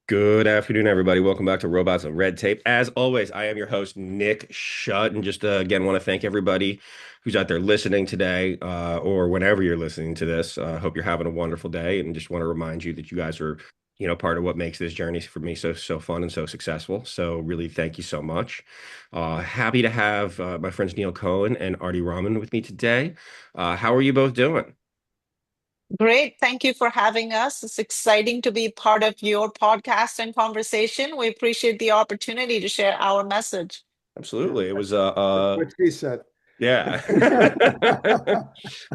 Good afternoon, everybody. Welcome back to Robots and Red Tape. As always, I am your host, Nick Schutt, and just again want to thank everybody who's out there listening today, or whenever you're listening to this. Hope you're having a wonderful day, and just want to remind you that you guys are, part of what makes this journey for me so fun and so successful. So really, thank you so much. Happy to have my friends Neil Cohen and Arti Raman with me today. How are you both doing? Great. Thank you for having us. It's exciting to be part of your podcast and conversation. We appreciate the opportunity to share our message. Yeah, Absolutely. It was that's what she said. Yeah.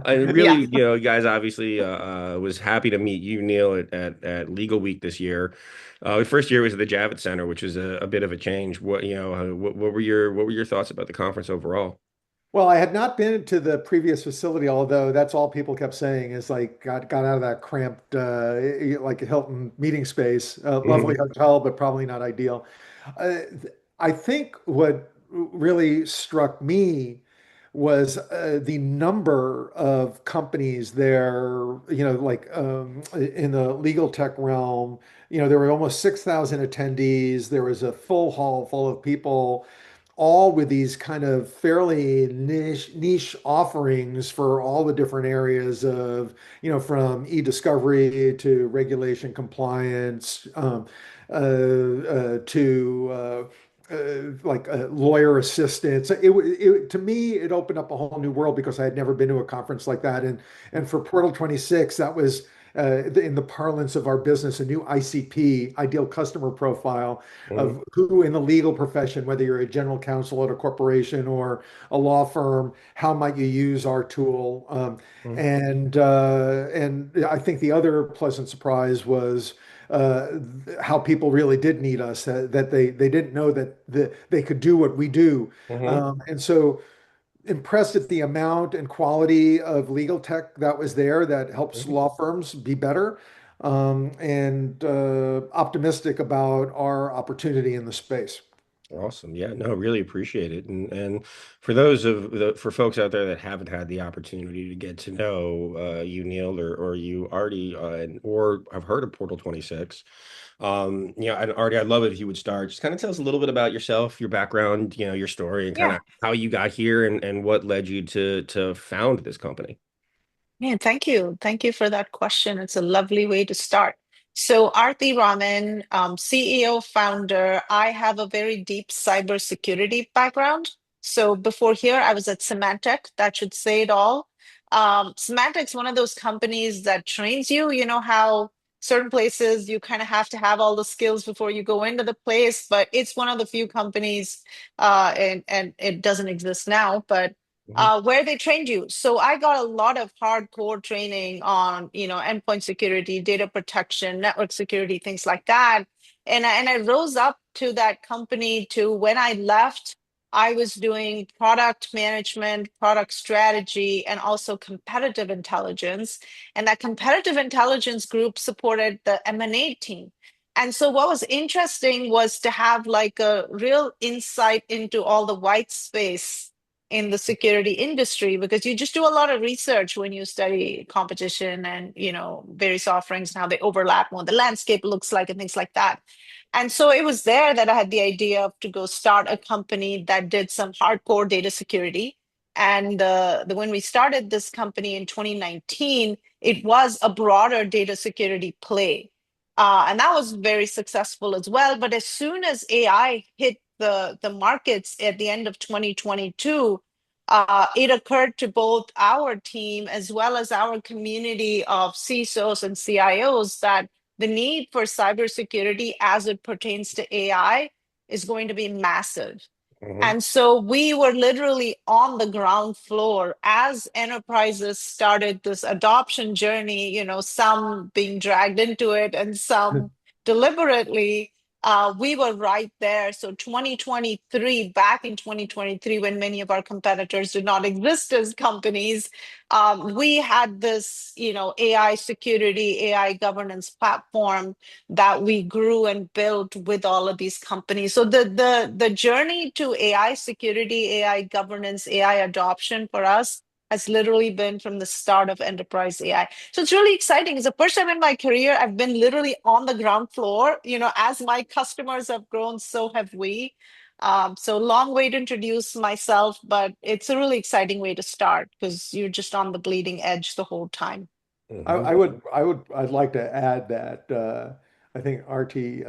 I really, Yeah. guys, obviously was happy to meet you, Neil, at Legal Week this year. The first year was at the Javits Center, which was a bit of a change. What were your thoughts about the conference overall? Well, I had not been to the previous facility, although that's all people kept saying is like got out of that cramped like a Hilton meeting space. Lovely Mhm. hotel, but probably not ideal. Uh, I think what really struck me was the number of companies there, in the legal tech realm. There were almost 6,000 attendees. There was a full hall full of people, all with these kind of fairly niche offerings for all the different areas of, from e-discovery to regulation compliance, to lawyer assistants. To me, it opened up a whole new world because I had never been to a conference like that. And for Portal 26, that was in the parlance of our business, a new ICP, ideal customer profile, Mhm. of who in the legal profession, whether you're a general counsel at a corporation or a law firm, how might you use our tool? And I think the other pleasant surprise was uh, how people really did need us, that they didn't know that they could do what we do. Mhm. And so impressed at the amount and quality of legal tech that was there that helps Mhm. law firms be better, and optimistic about our opportunity in the space. Awesome. Yeah, no, really appreciate it. And for folks out there that haven't had the opportunity to get to know you, Neil, or you, Artie, or have heard of Portal 26. And Artie, I'd love it if you would start. Just kind of tell us a little bit about yourself, your background, your story, and kind Yeah. of how you got here and what led you to found this company. Man, thank you. Thank you for that question. It's a lovely way to start. So, Arti Raman, CEO, founder, I have a very deep cybersecurity background. So, before here, I was at Symantec. That should say it all. Symantec's one of those companies that trains you. You know how certain places you kind of have to have all the skills before you go into the place, but it's one of the few companies, and it doesn't exist now, but Mhm. where they trained you. So I got a lot of hardcore training on, endpoint security, data protection, network security, things like that. And I rose up to that company to when I left, I was doing product management, product strategy, and also competitive intelligence. And that competitive intelligence group supported the M&A team. And so what was interesting was to have like a real insight into all the white space in the security industry, because you just do a lot of research when you study competition and various offerings and how they overlap, what the landscape looks like and things like that. And so it was there that I had the idea of to go start a company that did some hardcore data security. And when we started this company in 2019, it was a broader data security play. And that was very successful as well. But as soon as AI hit the markets at the end of 2022, it occurred to both our team as well as our community of CISOs and CIOs that the need for cybersecurity as it pertains to AI is going to be massive. Mhm. And so we were literally on the ground floor as enterprises started this adoption journey, some being dragged into it and some deliberately. We were right there. So 2023, back in 2023, when many of our competitors did not exist as companies, we had this, AI security, AI governance platform that we grew and built with all of these companies. So the journey to AI security, AI governance, AI adoption for us has literally been from the start of enterprise AI. So it's really exciting. It's the first time in my career I've been literally on the ground floor. As my customers have grown, so have we. So long way to introduce myself, but it's a really exciting way to start because you're just on the bleeding edge the whole time. Hmm. I'd like to add that I think Arti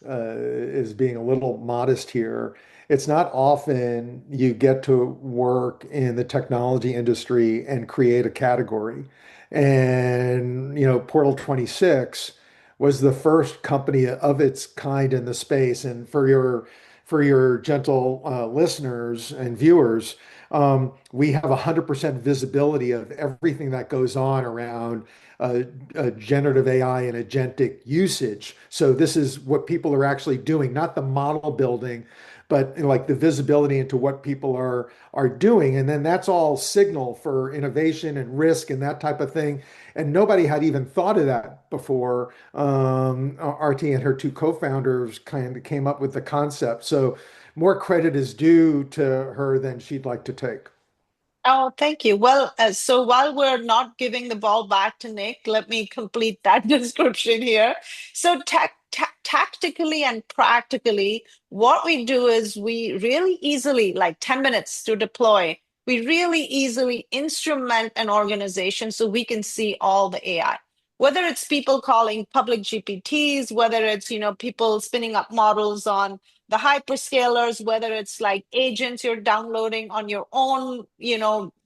is being a little modest here. It's not often you get to work in the technology industry and create a category. And, Portal 26 was the first company of its kind in the space. And for your gentle listeners and viewers, we have 100% visibility of everything that goes on around generative AI and agentic usage. So this is what people are actually doing, not the model building, but like the visibility into what people are doing. And then that's all signal for innovation and risk and that type of thing. And nobody had even thought of that before. Arti and her two co-founders kind of came up with the concept. So more credit is due to her than she'd like to take. Oh, thank you. Well, so while we're not giving the ball back to Nick, let me complete that description here. So, tactically and practically, what we do is we really easily, like 10 minutes to deploy, we really easily instrument an organization so we can see all the AI. Whether it's people calling public GPTs, whether it's people spinning up models on the hyperscalers, whether it's like agents you're downloading on your own,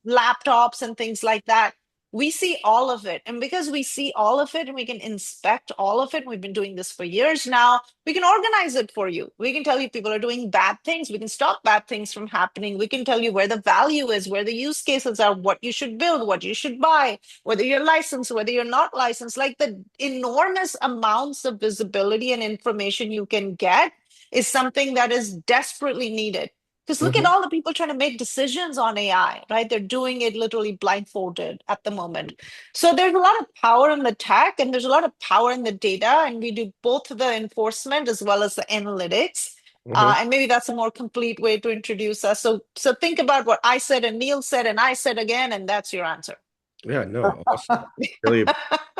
laptops and things like that. We see all of it. And because we see all of it and we can inspect all of it, we've been doing this for years now, we can organize it for you. We can tell you people are doing bad things. We can stop bad things from happening. We can tell you where the value is, where the use cases are, what you should build, what you should buy, whether you're licensed, whether you're not licensed, like the enormous amounts of visibility and information you can get is something that is desperately needed. Because look at Hmm. all the people trying to make decisions on AI, right? They're doing it literally blindfolded at the moment. So there's a lot of power in the tech and there's a lot of power in the data. And we do both the enforcement as well as the analytics. Hmm. And maybe that's a more complete way to introduce us. So think about what I said and Neil said and I said again, and that's your answer. Yeah, no, awesome. Really,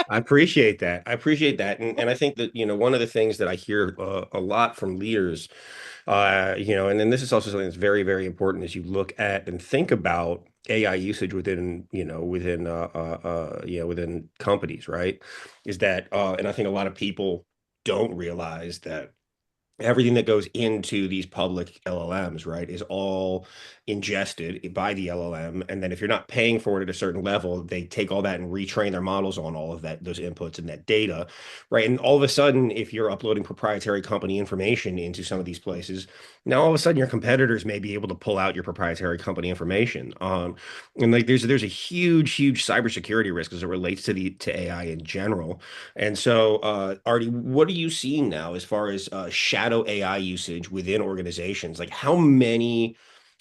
I appreciate that. I appreciate that. And I think that, one of the things that I hear a lot from leaders, and then this is also something that's very, very important as you look at and think about AI usage within companies, right? Is that, and I think a lot of people don't realize that everything that goes into these public LLMs, right, is all ingested by the LLM. And then if you're not paying for it at a certain level, they take all that and retrain their models on all of that, those inputs and that data, right? And all of a sudden, if you're uploading proprietary company information into some of these places, now all of a sudden your competitors may be able to pull out your proprietary company information. And like there's a huge cybersecurity risk as it relates to AI in general. And so, Artie, what are you seeing now as far as shadow AI usage within organizations? Like, how many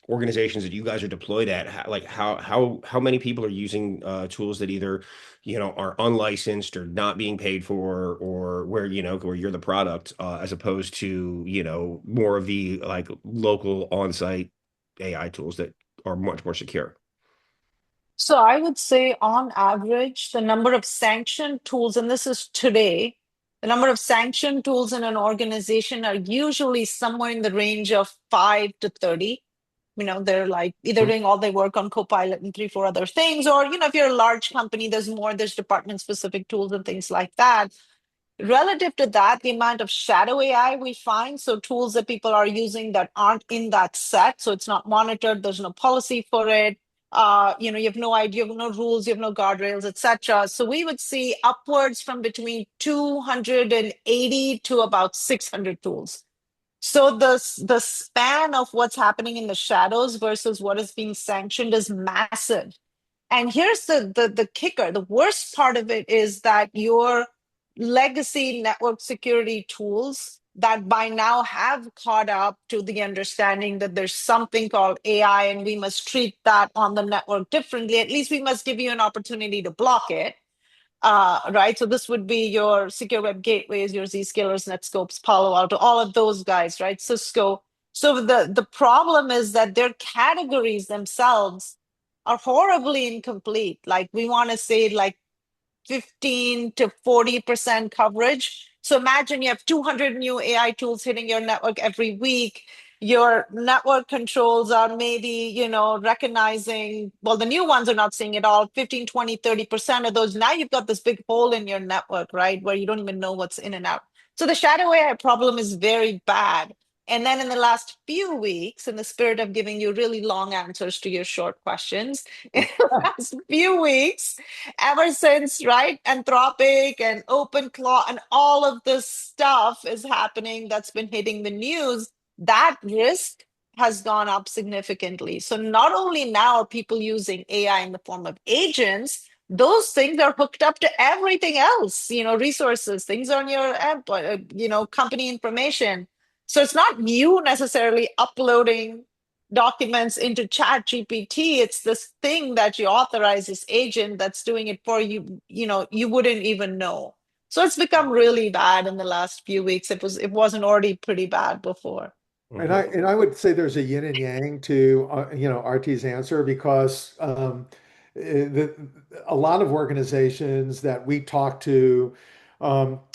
organizations that you guys are deployed at, how many people are using tools that either, are unlicensed or not being paid for, or where you're the product, as opposed to, more of the like local on-site AI tools that are much more secure. So I would say on average, the number of sanctioned tools, and this is today, the number of sanctioned tools in an organization are usually somewhere in the range of 5 to 30. They're like either doing all their work on Copilot and three, four other things, or, if you're a large company, there's department specific tools and things like that. Relative to that, the amount of shadow AI we find, so tools that people are using that aren't in that set, so it's not monitored, there's no policy for it. You have no idea, you have no rules, you have no guardrails, etc. So we would see upwards from between 280 to about 600 tools. So the span of what's happening in the shadows versus what is being sanctioned is massive. And here's the kicker. The worst part of it is that your legacy network security tools that by now have caught up to the understanding that there's something called AI and we must treat that on the network differently. At least we must give you an opportunity to block it. Right. So this would be your secure web gateways, your Zscalers, Netscopes, Palo Alto, all of those guys, right? Cisco. So the problem is that their categories themselves are horribly incomplete. Like we want to say like 15 to 40% coverage. So imagine you have 200 new AI tools hitting your network every week. Your network controls are maybe, recognizing, well, the new ones are not seeing it all, 15, 20, 30% of those. Now you've got this big hole in your network, right? Where you don't even know what's in and out. So the shadow AI problem is very bad. And then in the last few weeks, in the spirit of giving you really long answers to your short questions, in the last few weeks, ever since, right, Anthropic and OpenClaw and all of this stuff is happening that's been hitting the news, that risk has gone up significantly. So not only now are people using AI in the form of agents, those things are hooked up to everything else, resources, things on your app, company information. So it's not you necessarily uploading documents into chat gpt. It's this thing that you authorize, this agent that's doing it for you. You wouldn't even know. So it's become really bad in the last few weeks. It wasn't already pretty bad before. And Mhm. I would say there's a yin and yang to Artie's answer because a lot of organizations that we talk to,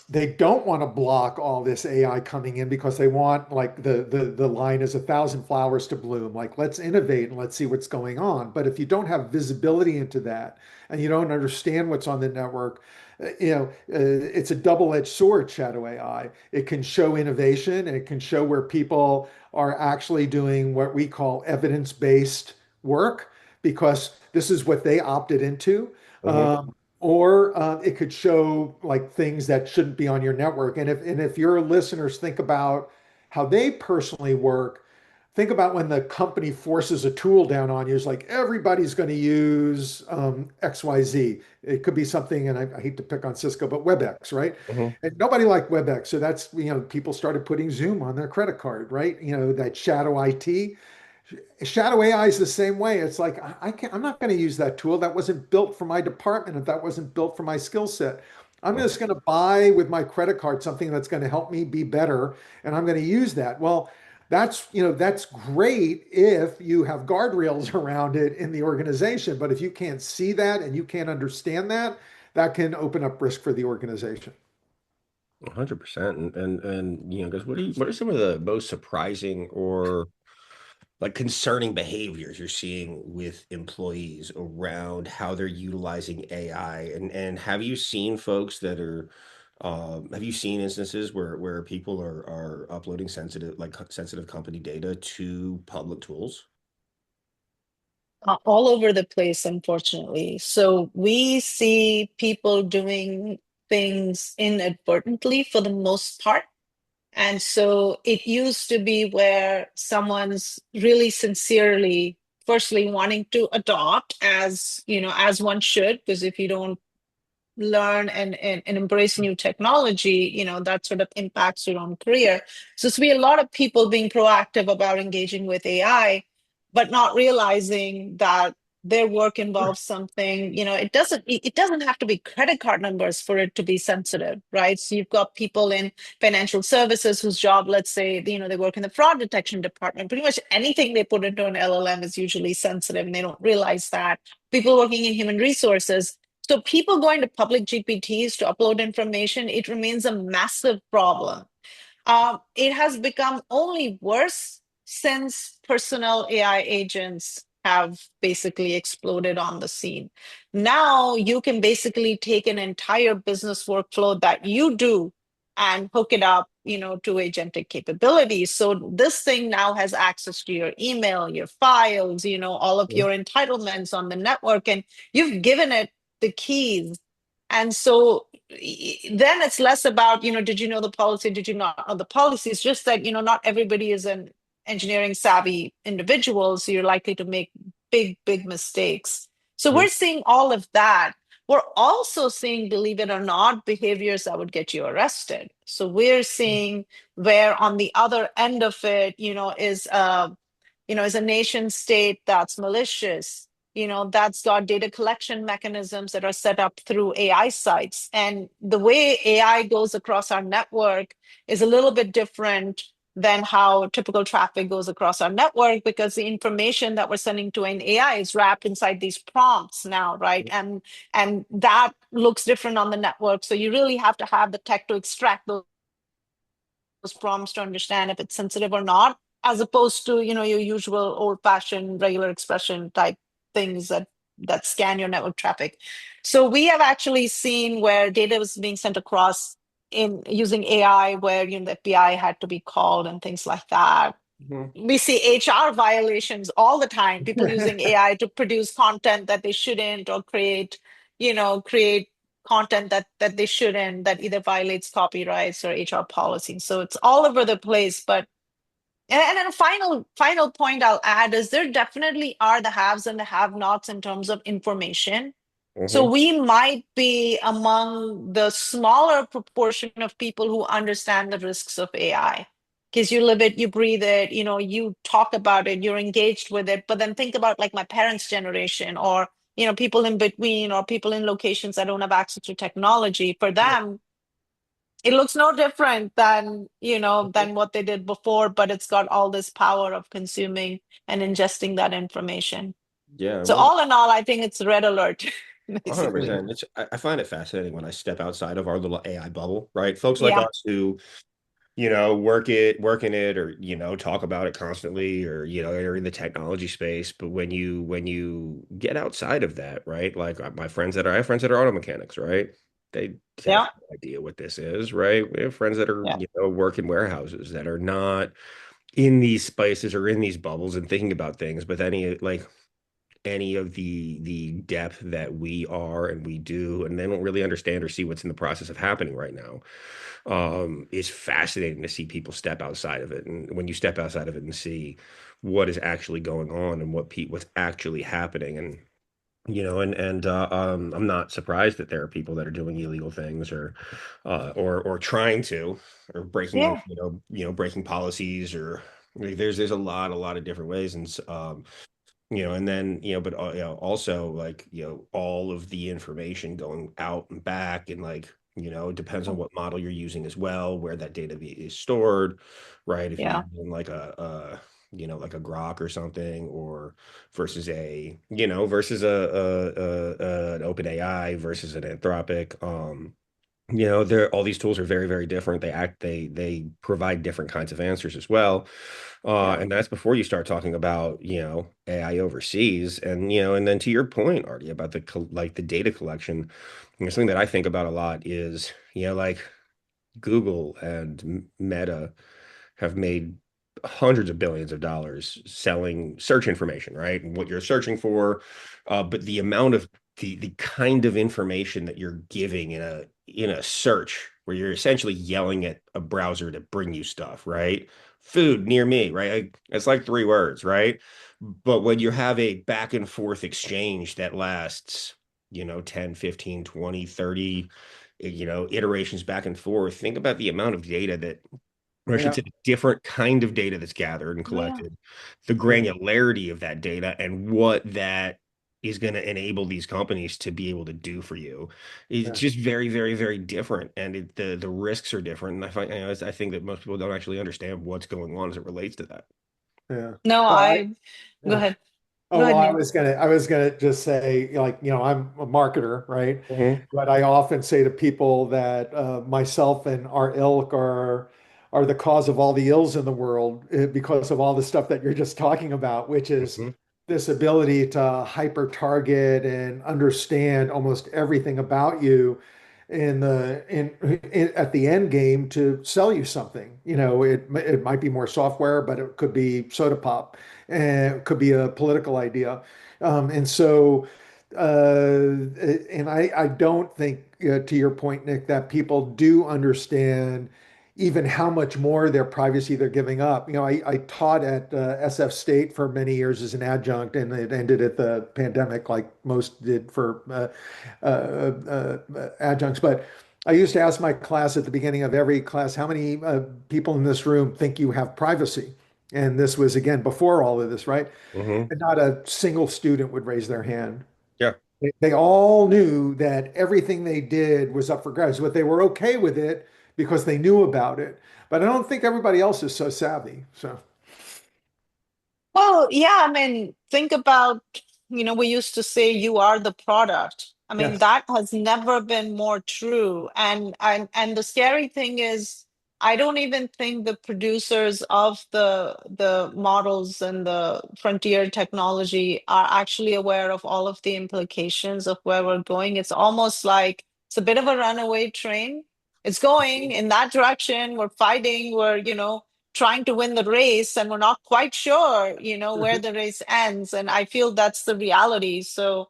they don't want to block all this AI coming in because they want, like, the line is 1,000 flowers to bloom. Like, let's innovate and let's see what's going on. But if you don't have visibility into that and you don't understand what's on the network, it's a double-edged sword, shadow AI. It can show innovation and it can show where people are actually doing what we call evidence-based work because this is what they opted into. Mhm. Or it could show like things that shouldn't be on your network. And if your listeners think about how they personally work, think about when the company forces a tool down on you. It's like everybody's going to use XYZ. It could be something, and I hate to pick on Cisco, but WebEx, right? Mhm. And nobody liked WebEx. So that's, people started putting Zoom on their credit card, right? That shadow IT. Shadow AI is the same way. It's like I'm not going to use that tool. That wasn't built for my department. If that wasn't built for my skill set, I'm Mhm. just going to buy with my credit card something that's going to help me be better, and I'm going to use that. Well, that's great if you have guardrails around it in the organization. But if you can't see that and you can't understand that, that can open up risk for the organization. 100%. And guys, what are some of the most surprising or like concerning behaviors you're seeing with employees around how they're utilizing AI? And have you seen folks that are have you seen instances where people are uploading sensitive company data to public tools? All over the place, unfortunately. So we see people doing things inadvertently for the most part. And so it used to be where someone's really sincerely, firstly, wanting to adopt as, as one should, because if you don't learn and embrace new technology, that sort of impacts your own career. So it's be a lot of people being proactive about engaging with AI, but not realizing that their work involves something, it doesn't have to be credit card numbers for it to be sensitive, right? So you've got people in financial services whose job, let's say, they work in the fraud detection department. Pretty much anything they put into an LLM is usually sensitive and they don't realize that. People working in human resources, so people going to public GPTs to upload information, it remains a massive problem. It has become only worse since personal AI agents have basically exploded on the scene. Now you can basically take an entire business workflow that you do and hook it up, to agentic capabilities. So this thing now has access to your email, your files, all of Mhm. your entitlements on the network, and you've given it the keys. And so then it's less about, did you know the policy? Did you not know the policy? It's just that, not everybody is an engineering savvy individual. So you're likely to make big, big mistakes. So Mhm. we're seeing all of that. We're also seeing, believe it or not, behaviors that would get you arrested. So we're seeing where on the other end of it, is a nation state that's malicious, that's got data collection mechanisms that are set up through AI sites. And the way AI goes across our network is a little bit different than how typical traffic goes across our network, because the information that we're sending to an AI is wrapped inside these prompts now, right? And that looks different on the network. So you really have to have the tech to extract those prompts to understand if it's sensitive or not, as opposed to, your usual old-fashioned regular expression type things that scan your network traffic. So we have actually seen where data was being sent across in using AI, where the FBI had to be called and things like that. Mhm. We see HR violations all the time, people using AI to produce content that they shouldn't, or create content that they shouldn't, that either violates copyrights or HR policies. So it's all over the place. But and then a final point I'll add is there definitely are the haves and the have-nots in terms of information. So Mhm. we might be among the smaller proportion of people who understand the risks of AI. Because you live it, you breathe it, you talk about it, you're engaged with it. But then think about like my parents' generation, or people in between, or people in locations that don't have access to technology. For them, it looks no different than what they did before, but it's got all this power of consuming and ingesting that information. Yeah, So well, all in all, I think it's red alert, basically. 100%. I find it fascinating when I step outside of our little AI bubble, right? Folks like Yeah, us who, work in it, or, talk about it constantly, or, are in the technology space. But when you get outside of that, right? Like I have friends that are auto mechanics, right? They have yeah, no idea what this is, right? We have friends that are, yeah, work in warehouses that are not in these spaces or in these bubbles and thinking about things, but any of the depth that we are and we do, and they don't really understand or see what's in the process of happening right now. It's fascinating to see people step outside of it, and when you step outside of it and see what is actually going on and what's actually happening, and I'm not surprised that there are people that are doing illegal things, or trying to, or breaking yeah, breaking policies, or like, there's a lot of different ways. And then, but also, like, all of the information going out and back, and, like, it depends on what model you're using as well, where that data is stored, right? If you're yeah, using like like a Grok or something, or versus an open AI versus an Anthropic. They're all these tools are very, very different. They provide different kinds of answers as well. yeah, And that's before you start talking about, AI overseas. And then to your point, Artie, about like the data collection, something that I think about a lot is, like Google and Meta have made hundreds of billions of dollars selling search information, right? And what you're searching for, but the amount of the kind of information that you're giving in a search, where you're essentially yelling at a browser to bring you stuff, right? Food near me, right? It's like three words, right? But when you have a back and forth exchange that lasts, 10, 15, 20, 30, iterations back and forth, think about the amount of data that, or I should Yeah, say, the different kind of data that's gathered and yeah, collected, the yeah, granularity of that data, and what that is going to enable these companies to be able to do for you. It's yeah, just very, very, very different, and the risks are different. And I think that most people don't actually understand what's going on as it relates to that. yeah. no, Well, I go yeah. ahead, go Oh, well, ahead, I Neil. was gonna just say, like, I'm a marketer, right? Hmm. But I often say to people that myself and our ilk are the cause of all the ills in the world, because of all the stuff that you're just talking about, which is Hmm. this ability to hyper target and understand almost everything about you at the end game to sell you something. It might be more software, but it could be soda pop, and it could be a political idea. And so, and I don't think, to your point, Nick, that people do understand even how much more their privacy they're giving up. I taught at SF State for many years as an adjunct, and it ended at the pandemic, like most did for adjuncts. But I used to ask my class at the beginning of every class, how many people in this room think you have privacy? And this was again before all of this, right? Hmm. And not a single student would raise their hand. Yeah. They all knew that everything they did was up for grabs, but they were okay with it because they knew about it. But I don't think everybody else is so savvy. So, Well, yeah, I mean, think about, we used to say you are the product. I mean, yes. that has never been more true. And the scary thing is, I don't even think the producers of the models and the frontier technology are actually aware of all of the implications of where we're going. It's almost like it's a bit of a runaway train. It's going in that direction. We're fighting. We're, trying to win the race and we're not quite sure where the race ends, and I feel that's the reality. So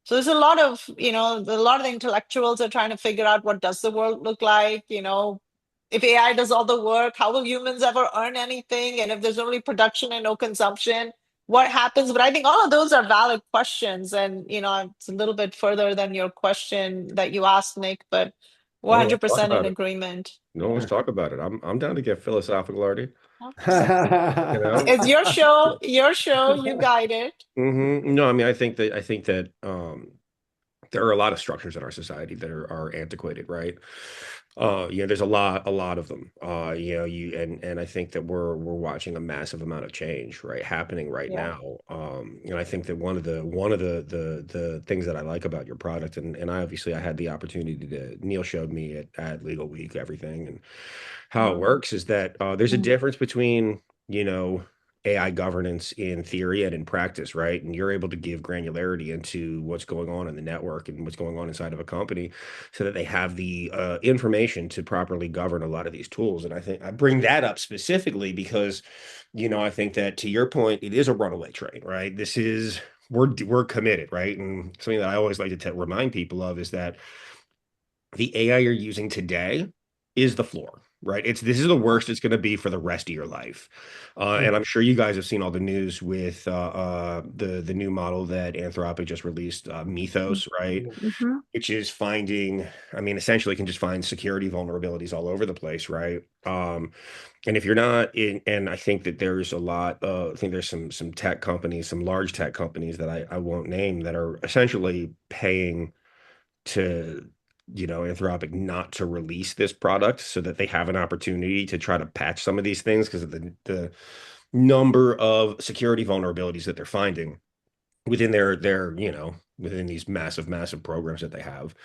there's a lot of a lot of the intellectuals are trying to figure out what does the world look like, if AI does all the work, how will humans ever earn anything, and if there's only production and no consumption, what happens? But I think all of those are valid questions, and it's a little bit further than your question that you asked, Nick, but Oh, let's talk 100% in about it. agreement. No, let's talk about it. I'm down to get philosophical, Artie. You know? It's your show, you guide it. No, I mean, I think that there are a lot of structures in our society that are antiquated, right? There's a lot of them. And I think that we're watching a massive amount of change, right, happening right Yeah. now. And I think that one of the things that I like about your product, and I had the opportunity to Neil showed me at Legal Week everything and how it works is that there's a Mhm. difference between, you know, AI governance in theory and in practice, right? And you're able to give granularity into what's going on in the network and what's going on inside of a company so that they have the information to properly govern a lot of these tools. And I think I bring that up specifically because, I think that to your point, it is a runaway train, right? We're committed, right? And something that I always like to remind people of is that the AI you're using today is the floor, right? This is the worst it's going to be for the rest of your life. And I'm sure you guys have seen all the news with the new model that Anthropic just released, Mythos, right? Mhm. Which is finding, I mean, essentially can just find security vulnerabilities all over the place, right? And if you're not in, and I think that there's a lot, I think there's some tech companies, some large tech companies that I won't name that are essentially paying to Anthropic not to release this product so that they have an opportunity to try to patch some of these things because of the number of security vulnerabilities that they're finding within within these massive programs that they have.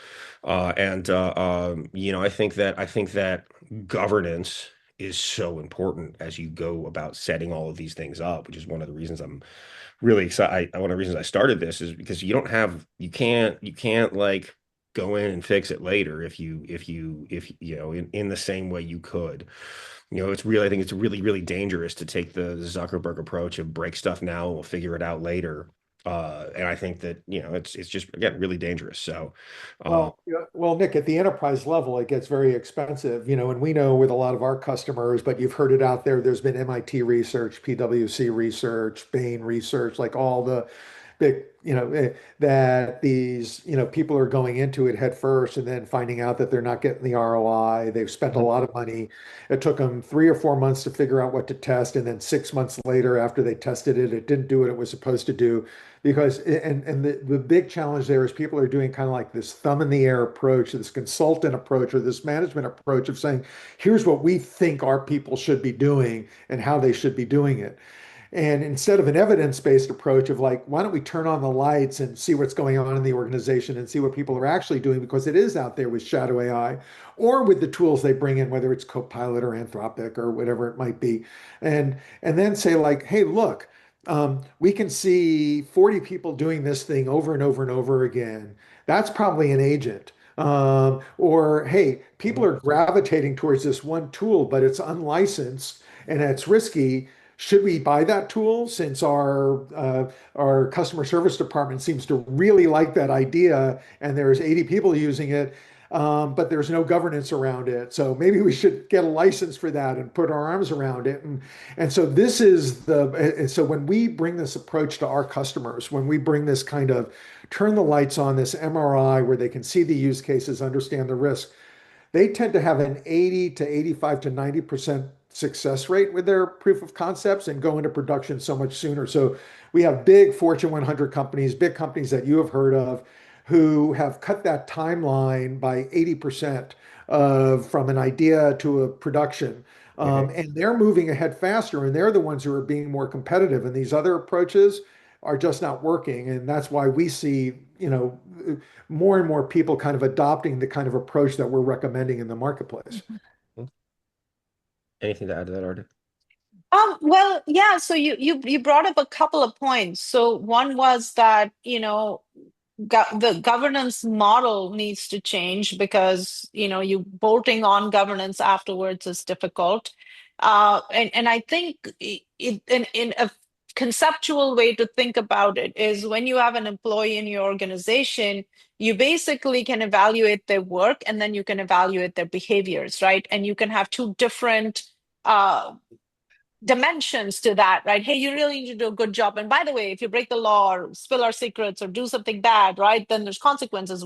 And I think that governance is so important as you go about setting all of these things up, which is one of the reasons I'm really excited. One of the reasons I started this is because you can't like go in and fix it later if in the same way you could. I think it's really dangerous to take the Zuckerberg approach of break stuff now, we'll figure it out later. And I think that, it's just again really dangerous. So Well, yeah, well, Nick, at the enterprise level, it gets very expensive, and we know with a lot of our customers, but you've heard it out there. There's been MIT research, PwC research, Bain research, like all the big, that these, people are going into it head first and then finding out that they're not getting the ROI. They've spent a lot of money. It took them 3 or 4 months to figure out what to test, and then 6 months later, after they tested it, it didn't do what it was supposed to do because and the big challenge there is people are doing kind of like this thumb in the air approach, this consultant approach or this management approach of saying, here's what we think our people should be doing and how they should be doing it. And instead of an evidence-based approach of like, why don't we turn on the lights and see what's going on in the organization and see what people are actually doing because it is out there with shadow AI or with the tools they bring in, whether it's Copilot or Anthropic or whatever it might be, and then say like, hey, look, we can see 40 people doing this thing over and over and over again. That's probably an agent. Or, hey, people are gravitating towards this one tool, but it's unlicensed and it's risky. Should we buy that tool since our customer service department seems to really like that idea and there's 80 people using it, but there's no governance around it. So maybe we should get a license for that and put our arms around it. And so this is and so when we bring this approach to our customers, when we bring this kind of turn the lights on, this MRI where they can see the use cases, understand the risk, they tend to have an 80 to 85 to 90% success rate with their proof of concepts and go into production so much sooner. So we have big Fortune 100 companies, big companies that you have heard of, who have cut that timeline by 80% from an idea to a production. Hmm. And they're moving ahead faster, and they're the ones who are being more competitive. And these other approaches are just not working. And that's why we see, more and more people kind of adopting the kind of approach that we're recommending in the marketplace. Anything to add to that, Artie? Well, yeah, so you brought up a couple of points. So one was that, the governance model needs to change because, you bolting on governance afterwards is difficult. And I think in a conceptual way to think about it is when you have an employee in your organization, you basically can evaluate their work and then you can evaluate their behaviors, right? And you can have two different uh, dimensions to that, right? Hey, you really need to do a good job. And by the way, if you break the law or spill our secrets or do something bad, right, then there's consequences.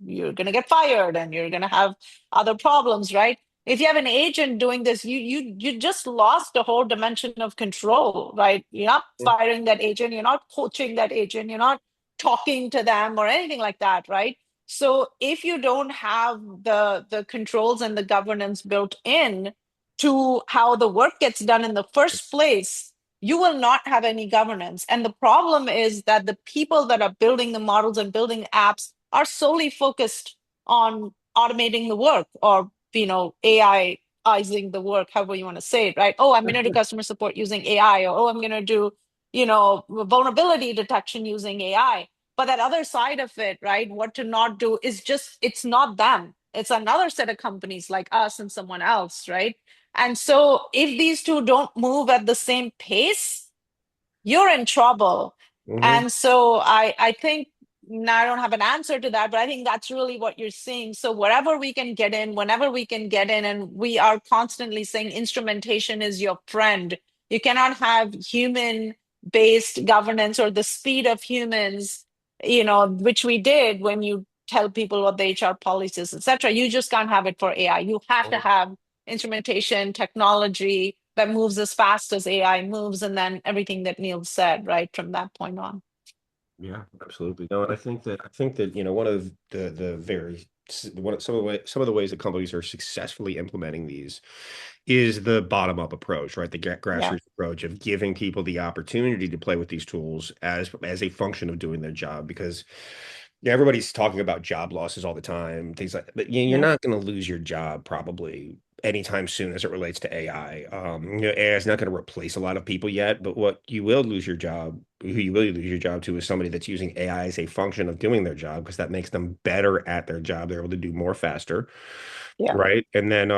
You're gonna get fired and you're gonna have other problems, right? If you have an agent doing this, you just lost a whole dimension of control, right? You're not firing that agent, you're not coaching that agent, you're not talking to them or anything like that, right? So if you don't have the controls and the governance built in to how the work gets done in the first place, you will not have any governance. And the problem is that the people that are building the models and building apps are solely focused on automating the work or, AIizing the work, however you want to say it, right? Oh, I'm going to do customer support using AI, or oh, I'm going to do, vulnerability detection using AI. But that other side of it, right? What to not do is just, it's not them. It's another set of companies like us and someone else, right? And so if these two don't move at the same pace, you're in trouble. Hmm. And so I think now I don't have an answer to that, but I think that's really what you're seeing. So wherever we can get in, whenever we can get in, and we are constantly saying instrumentation is your friend. You cannot have human based governance or the speed of humans, which we did when you tell people what the HR policies, etc. You just can't have it for AI. You have to have instrumentation technology that moves as fast as AI moves, and then everything that Neil said, right, from that point on. Yeah, absolutely. No, and I think that one of the very one some of the ways that companies are successfully implementing these is the bottom up approach, right? The Yeah. grassroots approach of giving people the opportunity to play with these tools as a function of doing their job. Because yeah, everybody's talking about job losses all the time, things like, but you're Yeah. not going to lose your job probably anytime soon as it relates to AI. AI is not going to replace a lot of people yet, but who you will lose your job to is somebody that's using AI as a function of doing their job because that makes them better at their job. They're able to do more faster, Yeah. right? And then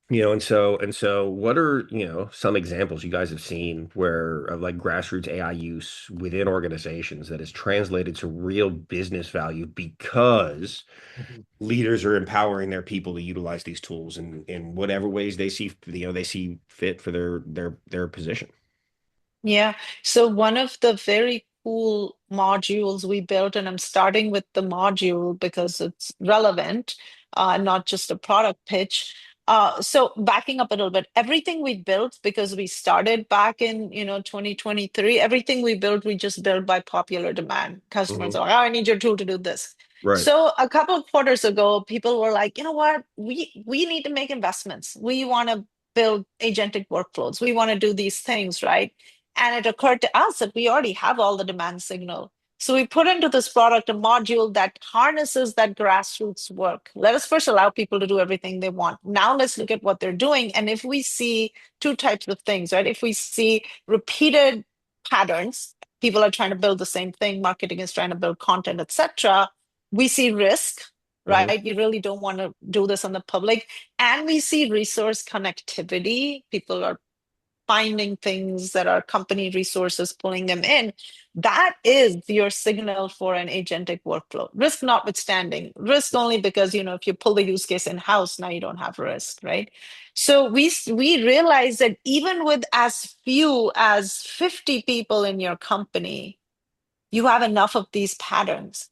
and so what are, some examples you guys have seen where of like grassroots AI use within organizations that is translated to real business value because Mhm. leaders are empowering their people to utilize these tools in whatever ways they see fit for their position. Yeah. So one of the very cool modules we built, and I'm starting with the module because it's relevant, not just a product pitch. So backing up a little bit, everything we built, because we started back in, 2023, everything we built, we just built by popular demand. Customers Hmm. are like, oh, I need your tool to do this. Right. So a couple of quarters ago, people were like, you know what? We need to make investments. We want to build agentic workflows. We want to do these things, right? And it occurred to us that we already have all the demand signal. So we put into this product a module that harnesses that grassroots work. Let us first allow people to do everything they want. Now let's look at what they're doing. And if we see two types of things, right? If we see repeated patterns, people are trying to build the same thing, marketing is trying to build content, etc. We see risk, Hmm. right? You really don't want to do this on the public. And we see resource connectivity. People are finding things that are company resources, pulling them in. That is your signal for an agentic workflow. Risk notwithstanding, risk only because, if you pull the use case in house, now you don't have risk, right? So we realize that even with as few as 50 people in your company, you have enough of these patterns.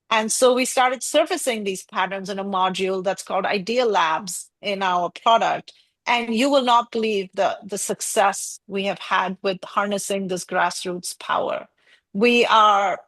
And so we started surfacing these patterns in a module that's called Idea Labs in our product. And you will not believe the success we have had with harnessing this grassroots power. We are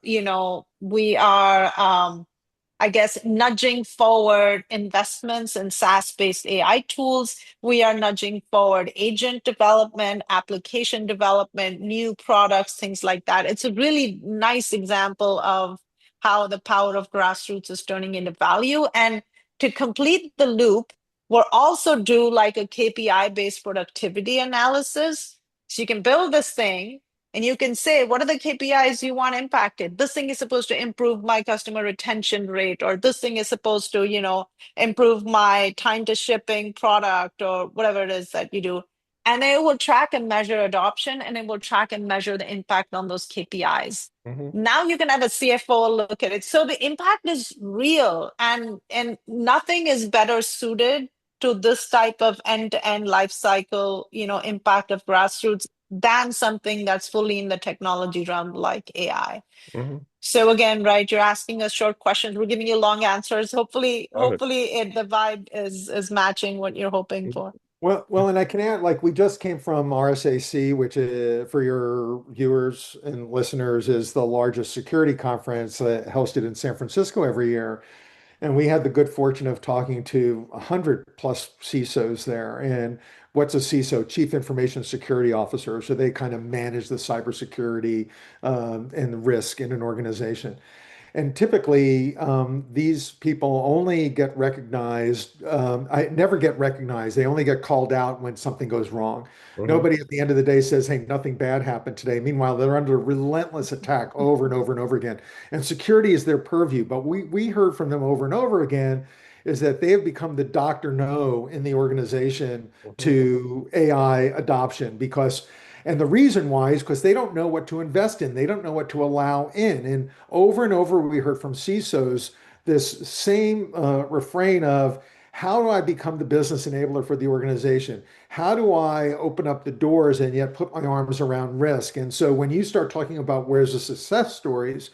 I guess, nudging forward investments in SaaS-based AI tools. We are nudging forward agent development, application development, new products, things like that. It's a really nice example of how the power of grassroots is turning into value. And to complete the loop, we'll also do like a KPI-based productivity analysis. So you can build this thing and you can say, what are the KPIs you want impacted? This thing is supposed to improve my customer retention rate, or this thing is supposed to, improve my time to shipping product, or whatever it is that you do. And it will track and measure adoption, and it will track and measure the impact on those KPIs. Mhm. Now you can have a CFO look at it. So the impact is real, and nothing is better suited to this type of end-to-end life cycle, impact of grassroots than something that's fully in the technology realm like AI. Mhm. So again, right, you're asking us short questions. We're giving you long answers. Hopefully, Love it. the vibe is matching what you're hoping Mhm. for. Well, and I can add, like we just came from RSAC, which for your viewers and listeners is the largest security conference hosted in San Francisco every year. And we had the good fortune of talking to 100 plus CISOs there. And what's a CISO? Chief Information Security Officer. So they kind of manage the cybersecurity and the risk in an organization. And typically, these people only get recognized. I never get recognized. They only get called out when something goes wrong. Mhm. Nobody at the end of the day says, "Hey, nothing bad happened today." Meanwhile, they're under relentless attack over and over and over again. And security is their purview. But we heard from them over and over again is that they have become the doctor no in the organization Mhm. to AI adoption because and the reason why is because they don't know what to invest in. They don't know what to allow in. And over, we heard from CISOs this same refrain of, how do I become the business enabler for the organization? How do I open up the doors and yet put my arms around risk? And so when you start talking about where's the success stories,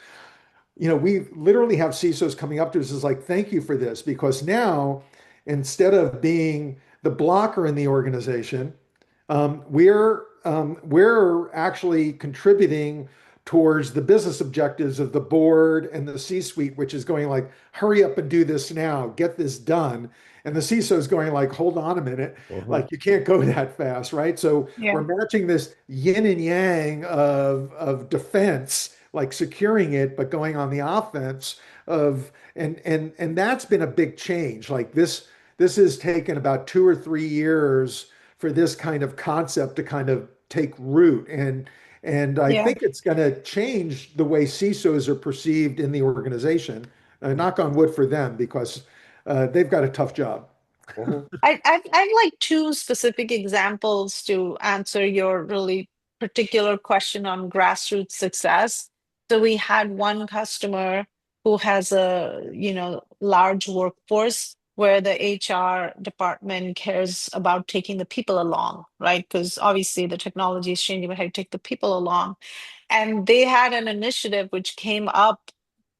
we literally have CISOs coming up to us as like, thank you for this, because now instead of being the blocker in the organization, we're actually contributing towards the business objectives of the board and the C-suite, which is going like, hurry up and do this now, get this done. And the CISO is going like, hold on a minute, Mhm. like you can't go that fast, right? So Yeah. we're matching this yin and yang of defense, like securing it, but going on the offense of and that's been a big change. Like this has taken about 2 or 3 years for this kind of concept to kind of take root. And I Yeah. think it's going to change the way CISOs are perceived in the organization. Knock on wood for them because they've got a tough job. Mhm. I'd like two specific examples to answer your really particular question on grassroots success. So we had one customer who has a, large workforce where the HR department cares about taking the people along, right? Because obviously the technology is changing, but how to take the people along. And they had an initiative which came up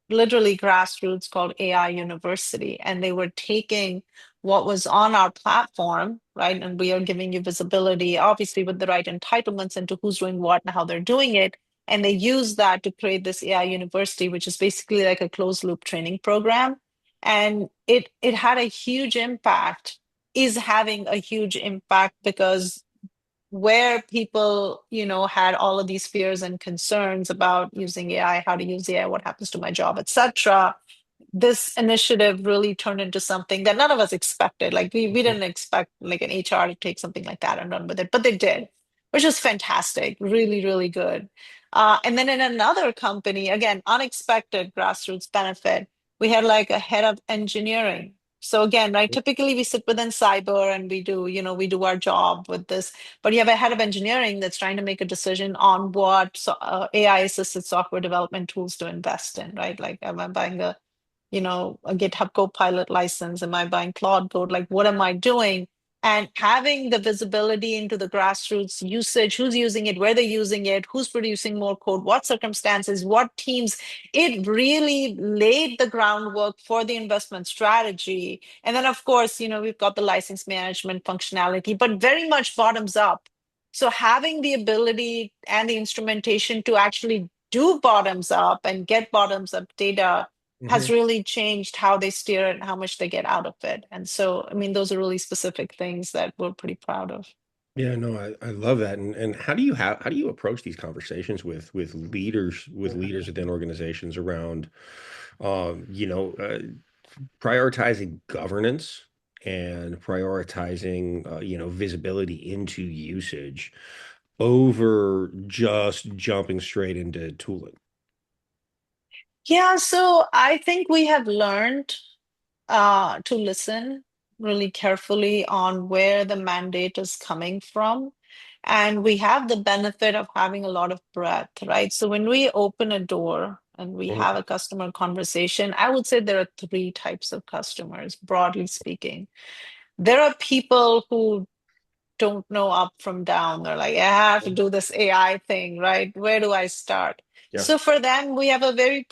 literally grassroots called AI University. And they were taking what was on our platform, right? And we are giving you visibility, obviously, with the right entitlements into who's doing what and how they're doing it. And they use that to create this AI University, which is basically like a closed loop training program. And it had a huge impact, is having a huge impact because where people, had all of these fears and concerns about using AI, how to use AI, what happens to my job, etc. This initiative really turned into something that none of us expected. Like we didn't expect like an HR to take something like that and run with it, but they did, which is fantastic, really, really good. And then in another company, again, unexpected grassroots benefit, we had like a head of engineering. So again, right, typically we sit within cyber and we do our job with this, but you have a head of engineering that's trying to make a decision on what AI assisted software development tools to invest in, right? Like, am I buying a GitHub Copilot license? Am I buying Claude Code? Like, what am I doing? And having the visibility into the grassroots usage, who's using it, where they're using it, who's producing more code, what circumstances, what teams, it really laid the groundwork for the investment strategy. And then, of course, we've got the license management functionality, but very much bottoms up. So having the ability and the instrumentation to actually do bottoms up and get bottoms up data has Hmm. really changed how they steer it and how much they get out of it. And so, I mean, those are really specific things that we're pretty proud of. Yeah, no, I love that. And how do you approach these conversations with leaders within organizations around you know, prioritizing governance and prioritizing visibility into usage over just jumping straight into tooling. Yeah, so I think we have learned to listen really carefully on where the mandate is coming from. And we have the benefit of having a lot of breadth, right? So when we open a door and we have Mhm. a customer conversation, I would say there are three types of customers, broadly speaking. There are people who don't know up from down. They're like, I have to do this AI thing, right? Where do I start? Yeah. So for them, we have a very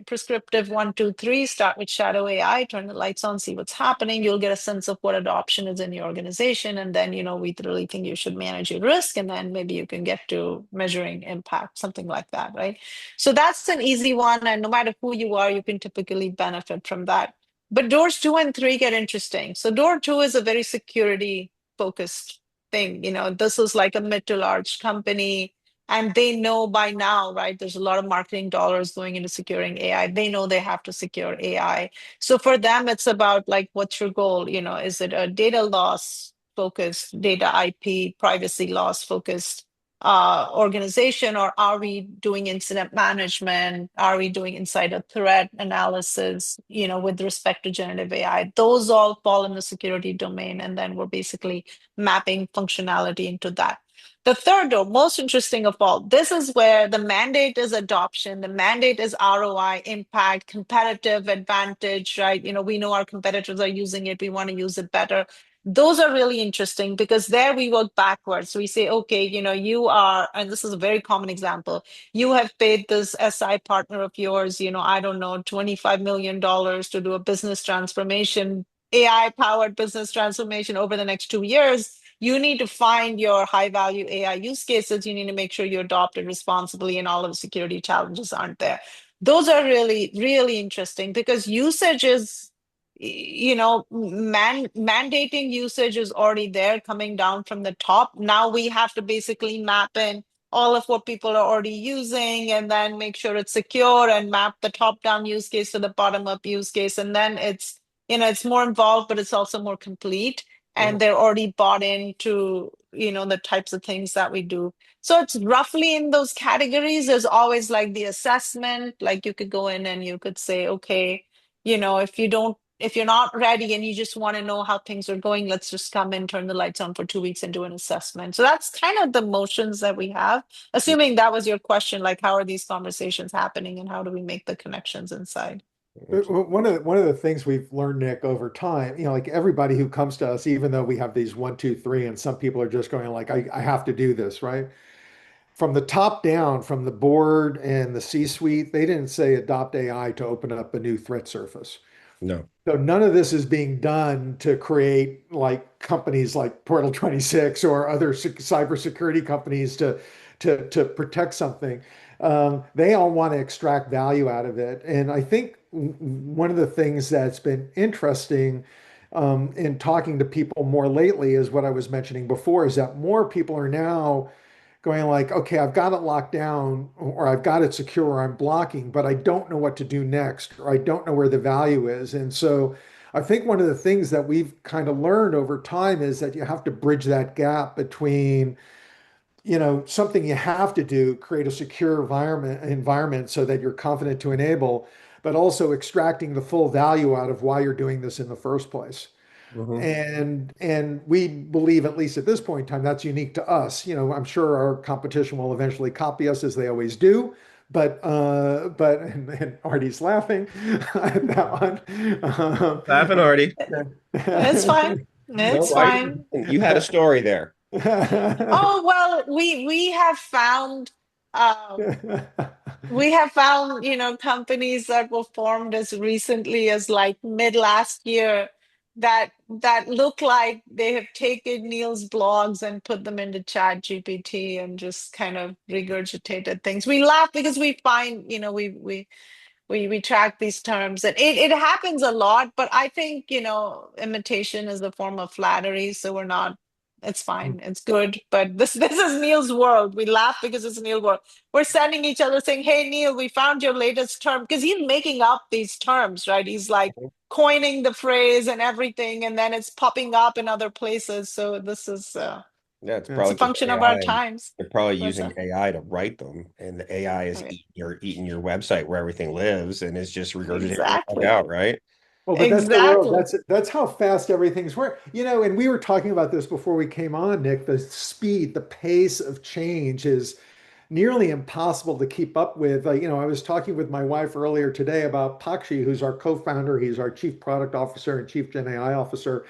prescriptive 1, 2, 3. Start with shadow AI, turn the lights on, see what's happening. You'll get a sense of what adoption is in your organization. And then, we really think you should manage your risk. And then maybe you can get to measuring impact, something like that, right? So that's an easy one. And no matter who you are, you can typically benefit from that. But doors 2 and 3 get interesting. So door 2 is a very security focused thing. This is like a mid to large company, and they know by now, right? There's a lot of marketing dollars going into securing AI. They know they have to secure AI. So for them, it's about like, what's your goal? Is it a data loss focused, data IP, privacy loss focused organization, or are we doing incident management? Are we doing insider threat analysis, with respect to generative AI? Those all fall in the security domain. And then we're basically mapping functionality into that. The third, though, most interesting of all, this is where the mandate is adoption, the mandate is ROI, impact, competitive advantage, right? We know our competitors are using it, we want to use it better. Those are really interesting because there we work backwards. We say, okay, you are, and this is a very common example, you have paid this SI partner of yours, I don't know, $25 million to do a business transformation, AI powered business transformation over the next 2 years. You need to find your high value AI use cases. You need to make sure you adopt it responsibly and all of the security challenges aren't there. Those are really, really interesting because usage is, mandating usage is already there coming down from the top. Now we have to basically map in all of what people are already using and then make sure it's secure and map the top down use case to the bottom up use case. And then it's more involved, but it's also more complete, and Mhm. they're already bought into the types of things that we do. So it's roughly in those categories. There's always like the assessment, like you could go in and you could say, okay, if you're not ready and you just want to know how things are going, let's just come in, turn the lights on for 2 weeks and do an assessment. So that's kind of the motions that we have, assuming that was your question, like how are these conversations happening and how do we make the connections inside. One of the things we've learned, Nick, over time, like everybody who comes to us, even though we have these 1, 2, 3, and some people are just going like, I have to do this, right? From the top down, from the board and the C-suite, they didn't say adopt AI to open up a new threat surface. No. So none of this is being done to create like companies like Portal26 or other cybersecurity companies to protect something. They all want to extract value out of it. And I think one of the things that's been interesting in talking to people more lately is what I was mentioning before, is that more people are now going like, okay, I've got it locked down or I've got it secure or I'm blocking, but I don't know what to do next or I don't know where the value is. And so I think one of the things that we've kind of learned over time is that you have to bridge that gap between, something you have to do, create a secure environment so that you're confident to enable, but also extracting the full value out of why you're doing this in the first place. Hmm. And we believe, at least at this point in time, that's unique to us. I'm sure our competition will eventually copy us as they always do. But and Artie's laughing at that Laughing Artie. It's fine. No, It's why fine. you had a story there. Oh, well, we have found um companies that were formed as recently as like mid last year that look like they have taken Neil's blogs and put them into Chat GPT and just kind of regurgitated things. We laugh because we find, we track these terms, and it happens a lot, but I think, imitation is a form of flattery, so we're not, it's fine, it's good. But this is Neil's world. We laugh because it's Neil's world. We're sending each other saying, hey Neil, we found your latest term, because he's making up these terms, right? He's like coining the phrase and everything, and then it's popping up in other places. So this is Yeah, it's it's a probably just function of our AI. times. They're probably What's using that? AI to write them, and the AI is Oh, yeah. eating your website where everything lives, and it's just regurgitating it back Exactly. out, right? Well, but that's the world. Exactly. That's how fast everything's work. And we were talking about this before we came on, Nick. The speed, the pace of change is nearly impossible to keep up with. I was talking with my wife earlier today about Pakshi, who's our co-founder. He's our chief product officer and chief Gen AI officer.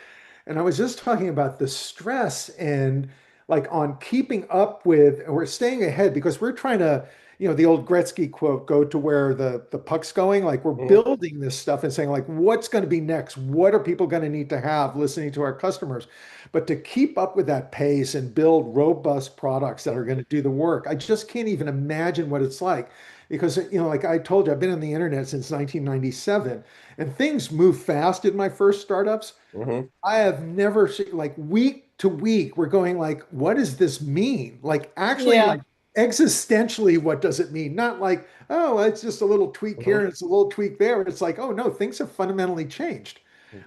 And I was just talking about the stress and like on keeping up with, or staying ahead because we're trying to, the old Gretzky quote, go to where the puck's going. Like we're Mhm. building this stuff and saying like, what's going to be next? What are people going to need to have listening to our customers? But to keep up with that pace and build robust products that are going to do the work, I just can't even imagine what it's like. Because, like I told you, I've been on the internet since 1997 and things move fast in my first startups. Mhm. I have never seen like week to week, we're going like, what does this mean? Like actually Yeah. like existentially, what does it mean? Not like, oh, it's just a little tweak here Mhm. and it's a little tweak there. It's like, oh no, things have fundamentally changed.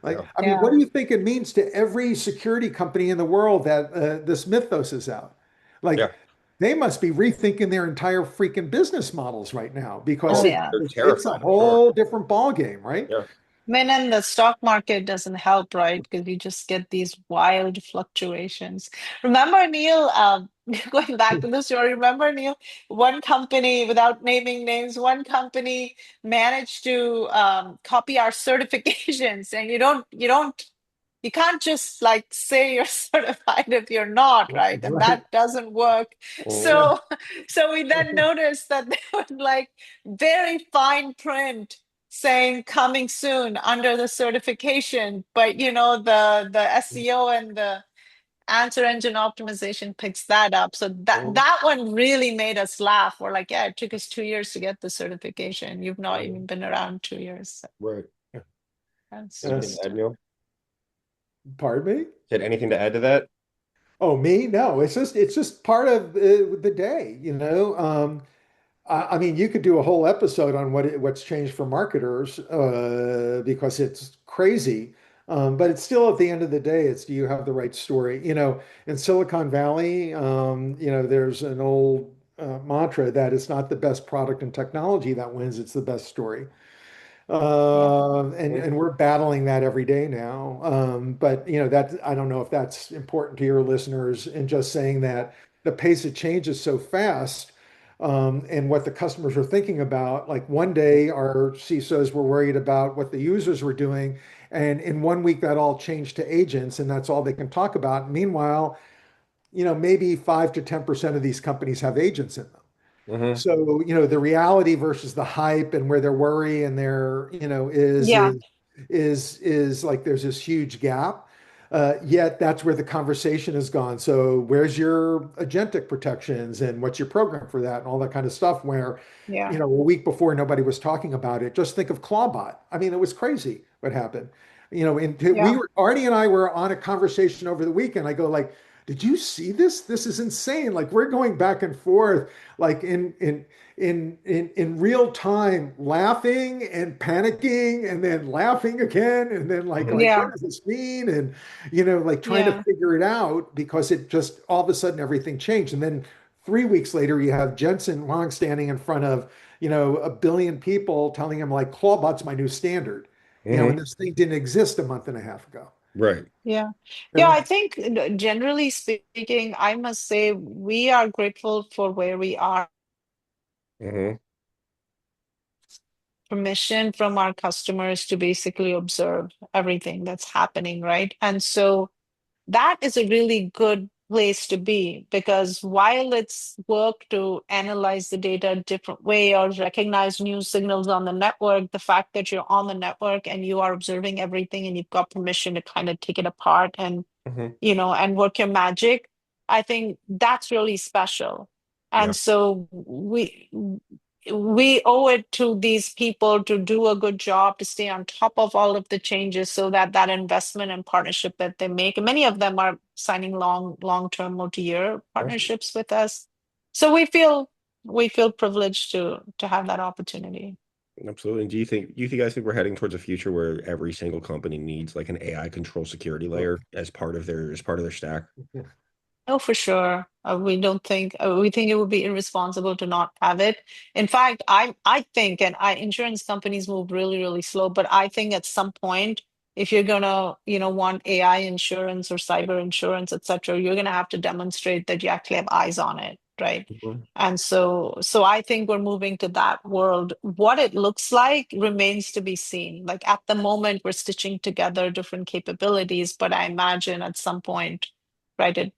Like, Yeah. I mean, what Yeah. do you think it means to every security company in the world that this mythos is out? Like, Yeah. they must be rethinking their entire freaking business models right now because Oh, Oh, yeah. they're it's a terrified, I'm sure. whole different ball game, right? Yeah. I mean, and the stock market doesn't help, right? Because you just get these wild fluctuations. Remember, Neil, going back to the story, remember, Neil, one company, without naming names, one company managed to copy our certifications, and you can't just like say you're certified if you're not, right? And Right. that doesn't work. Mhm. Yeah. So we then noticed that they were like very fine print saying coming soon under the certification, but the SEO and the answer engine optimization picks that up. So Mhm. that one really made us laugh. We're like, yeah, it took us 2 years to get the certification. You've not even Mhm. been around 2 years. So Right. that's Uh, Anything to just add, Neil? pardon me? Said anything to add to that? Oh, me? No, it's just part of the day, you know. I mean, you could do a whole episode on what's changed for marketers because it's crazy. But it's still at the end of the day, it's do you have the right story? In Silicon Valley, there's an old mantra that it's not the best product and technology that wins, it's the best story. yeah, And we're battling that every day now. But that I don't know if that's important to your listeners and just saying that the pace of change is so fast, and what the customers are thinking about. Like one day our CISOs were worried about what the users were doing, and in one week that all changed to agents, and that's all they can talk about. Meanwhile, maybe 5 to 10% of these companies have agents in them. Mm-hmm. So, the reality versus the hype and where their worry and their, is yeah, is like there's this huge gap. Yet that's where the conversation has gone. So where's your agentic protections and what's your program for that and all that kind of stuff where, yeah, a week before nobody was talking about it. Just think of Clawbot. I mean, it was crazy what happened. And yeah, Artie and I were on a conversation over the weekend. I go like, did you see this? This is insane. Like we're going back and forth like in real time, laughing and panicking, and then laughing again, and then like Mm-hmm. what yeah, does this mean? And like trying to yeah, figure it out because it just all of a sudden everything changed, and then 3 weeks later you have Jensen Huang standing in front of a billion people telling him like Clawbot's my new standard, and Mm-hmm. this thing didn't exist a month and a half ago. Right. yeah. Yeah, Yeah. I think generally speaking, I must say we are grateful for where we are. Mm-hmm. Permission from our customers to basically observe everything that's happening, right? And so that is a really good place to be, because while it's work to analyze the data a different way or recognize new signals on the network, the fact that you're on the network and you are observing everything and you've got permission to kind of take it apart and Mm-hmm. and work your magic, I think that's really special. Yeah. And so we we owe it to these people to do a good job, to stay on top of all of the changes so that that investment and partnership that they make, and many of them are signing long-term multi-year partnerships with us. So we feel privileged to have that opportunity. Absolutely. And do you guys think we're heading towards a future where every single company needs like an AI control security layer as part of their stack? Oh, for sure. We think it would be irresponsible to not have it. In fact, I think, and insurance companies move really, really slow, but I think at some point, if you're gonna, want AI insurance or cyber insurance, et cetera, you're gonna have to demonstrate that you actually have eyes on it, right? Mhm. And so I think we're moving to that world. What it looks like remains to be seen. Like at the moment, we're stitching together different capabilities, but I imagine at some point, right,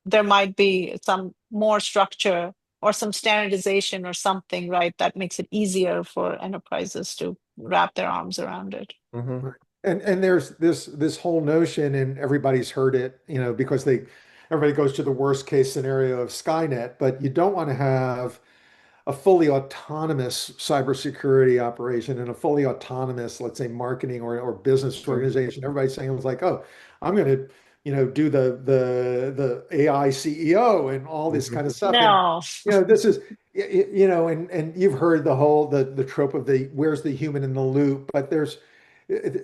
there might be some more structure or some standardization or something, right, that makes it easier for enterprises to wrap their arms around it. Mhm. Right. And there's this whole notion, and everybody's heard it, because everybody goes to the worst case scenario of Skynet, but you don't want to have a fully autonomous cybersecurity operation and a fully autonomous, let's say, marketing or business organization. Everybody's saying it was like, oh, I'm going to, do the AI CEO and all this Mhm. kind of stuff. And No. this is, and you've heard the trope of the where's the human in the loop, but there's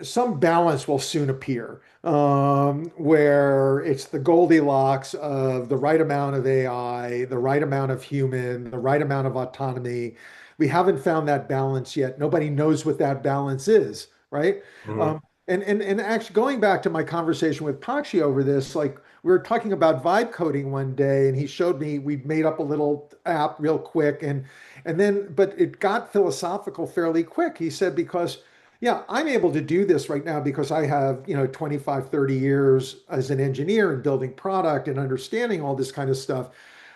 some balance will soon appear where it's the Goldilocks of the right amount of AI, the right amount of human, the right amount of autonomy. We haven't found that balance yet. Nobody knows what that balance is, right? Mhm. Um, and actually going back to my conversation with Pachi over this, like we were talking about vibe coding one day, and he showed me we'd made up a little app real quick, and then but it got philosophical fairly quick. He said because yeah, I'm able to do this right now because I have, 25, 30 years as an engineer and building product and understanding all this kind of stuff.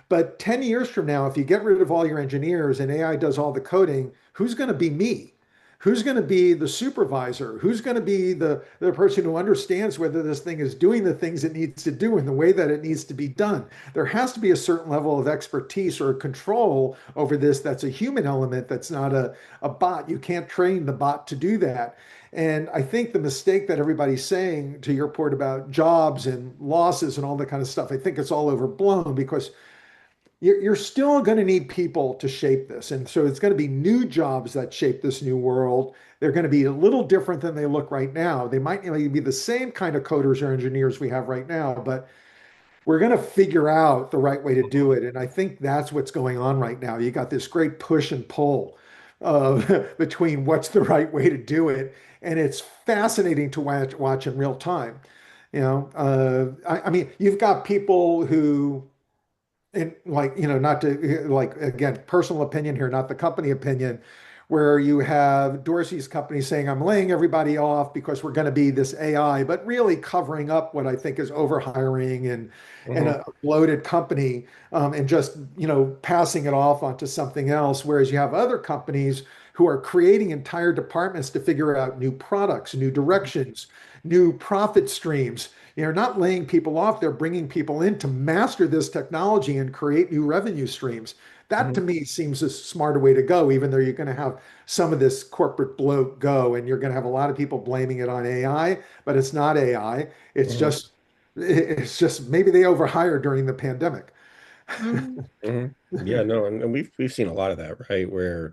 But 10 years from now, if you get rid of all your engineers and AI does all the coding, who's going to be me? Who's going to be the supervisor? Who's going to be the person who understands whether this thing is doing the things it needs to do in the way that it needs to be done? There has to be a certain level of expertise or control over this that's a human element, that's not a bot. You can't train the bot to do that. And I think the mistake that everybody's saying, to your point about jobs and losses and all that kind of stuff, I think it's all overblown because you're still going to need people to shape this. And so it's going to be new jobs that shape this new world. They're going to be a little different than they look right now. They might be the same kind of coders or engineers we have right now, but we're going to figure out the right way to do it. And I think that's what's going on right now. You got this great push and pull between what's the right way to do it. And it's fascinating to watch in real time. I mean, you've got people who and like not to like again personal opinion here, not the company opinion, where you have Dorsey's company saying I'm laying everybody off because we're going to be this AI, but really covering up what I think is overhiring and Mhm. a bloated company, and just passing it off onto something else. Whereas you have other companies who are creating entire departments to figure out new products, new directions, new profit streams. They're not laying people off, they're bringing people in to master this technology and create new revenue streams. That to Mhm. me seems a smarter way to go, even though you're going to have some of this corporate bloat go, and you're going to have a lot of people blaming it on AI, but it's not AI. It's Mhm. just it's just maybe they overhired during the pandemic. Mhm. Mhm. Yeah, no, and we've seen a lot of that, right? Where,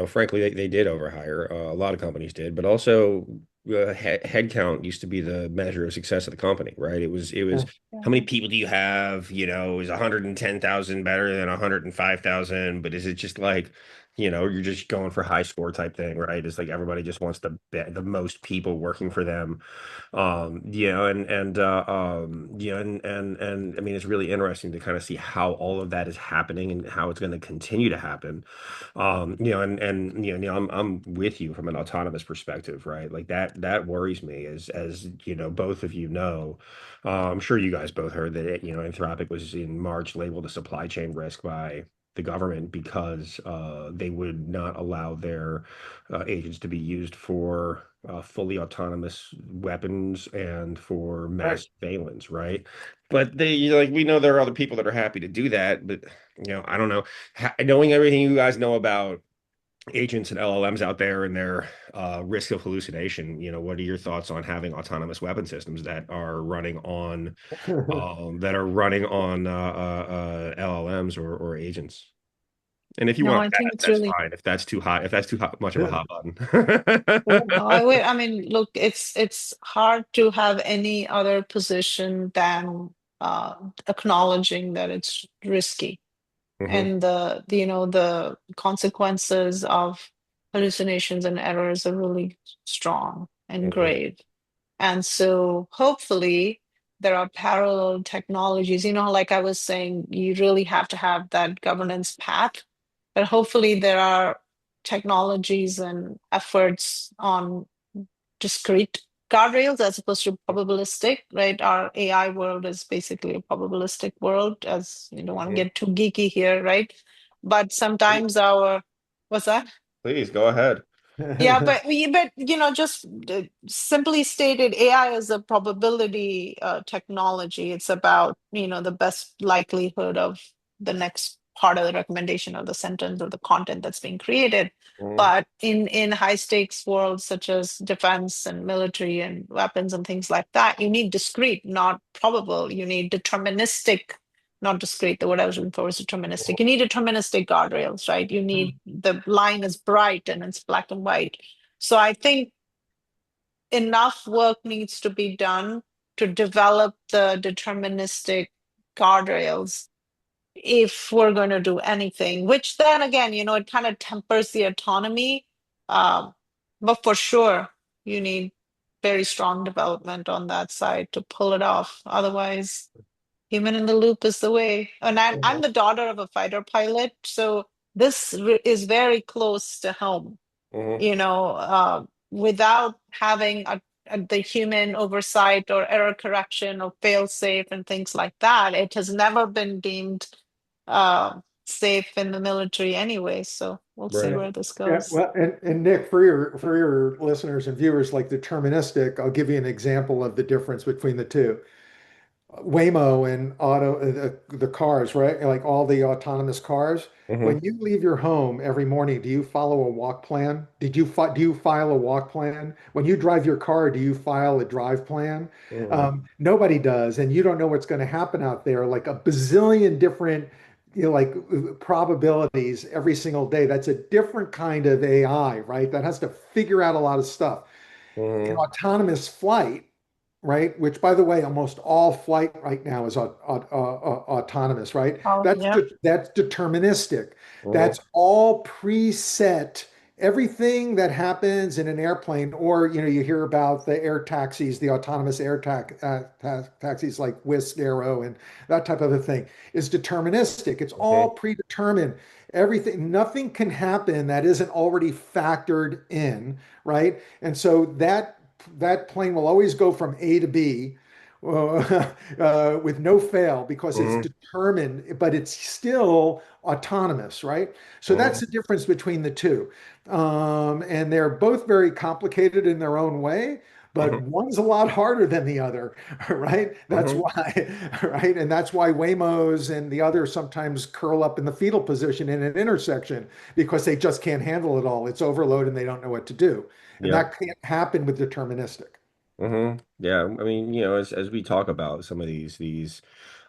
frankly, they did overhire. A lot of companies did, but also headcount used to be the measure of success of the company, right? It was Yeah. how many people do you have? Is 110,000 better than 105,000? But is it just like, you're just going for high score type thing, right? It's like everybody just wants the most people working for them. And I mean, it's really interesting to kind of see how all of that is happening and how it's going to continue to happen. And I'm with you from an autonomous perspective, right? Like that worries me as both of I'm sure you guys both heard that Anthropic was in March labeled a supply chain risk by the government because they would not allow their agents to be used for fully autonomous weapons and for Right. mass surveillance, right? But we know there are other people that are happy to do that, but I don't know. Knowing everything you guys know about agents and LLMs out there and their risk of hallucination. What are your thoughts on having autonomous weapon systems that are running on LLMs or agents? And if you No, want I to think pass, it's that's really. fine. If that's too hot, much of a hot button. Well, no, I mean, look, it's hard to have any other position than acknowledging that it's risky, Hmm. and the consequences of hallucinations and errors are really strong and Hmm. grave. And so hopefully there are parallel technologies, like I was saying, you really have to have that governance path. But hopefully there are technologies and efforts on discrete guardrails as opposed to probabilistic, right? Our AI world is basically a probabilistic world, as you don't want to Hmm. get too geeky here, right? But sometimes what's that? Please go ahead. Yeah, but just simply stated, AI is a probability technology. It's about the best likelihood of the next part of the recommendation of the sentence or the content that's being created. Hmm. But in high stakes worlds such as defense and military and weapons and things like that, you need discrete, not probable. You need deterministic, not discrete. The word I was looking for was deterministic. You need deterministic guardrails, right? You need the line is bright and it's black and white. So I think enough work needs to be done to develop the deterministic guardrails if we're going to do anything, which then again, it kind of tempers the autonomy. Um, but for sure, you need very strong development on that side to pull it off. Otherwise, human in the loop is the way. And I'm Hmm. the daughter of a fighter pilot, so this is very close to home. Hmm. You know, without having the human oversight or error correction or fail safe and things like that, it has never been deemed safe in the military anyway. So we'll see Right. where this Yeah, goes. well, and Nick, for your listeners and viewers, like deterministic, I'll give you an example of the difference between the two. Waymo and the cars, right? Like all the autonomous cars. When Hmm. you leave your home every morning, do you follow a walk plan? Do you file a walk plan? When you drive your car, do you file a drive plan? Hmm. Nobody does, and you don't know what's going to happen out there. Like a bazillion different, like probabilities every single day. That's a different kind of AI, right? That has to figure out a lot of stuff. In Hmm. autonomous flight, right? Which, by the way, almost all flight right now is autonomous, right? Oh, yeah. That's deterministic. Hmm. That's all preset. Everything that happens in an airplane, or you hear about the air taxis, the autonomous taxis like Whisk, Arrow, and that type of a thing, is deterministic. It's all Hmm. predetermined. Everything, nothing can happen that isn't already factored in, right? And so that plane will always go from A to B with no fail because it's Hmm. determined, but it's still autonomous, right? So that's Hmm. the difference between the two. And they're both very complicated in their own way, but Hmm. one's a lot harder than the other, right? That's Hmm. why, right? And that's why Waymos and the others sometimes curl up in the fetal position in an intersection because they just can't handle it all. It's overload and they don't know what to do. And Yep. that can't happen with deterministic. Yeah. I mean, as we talk about some of these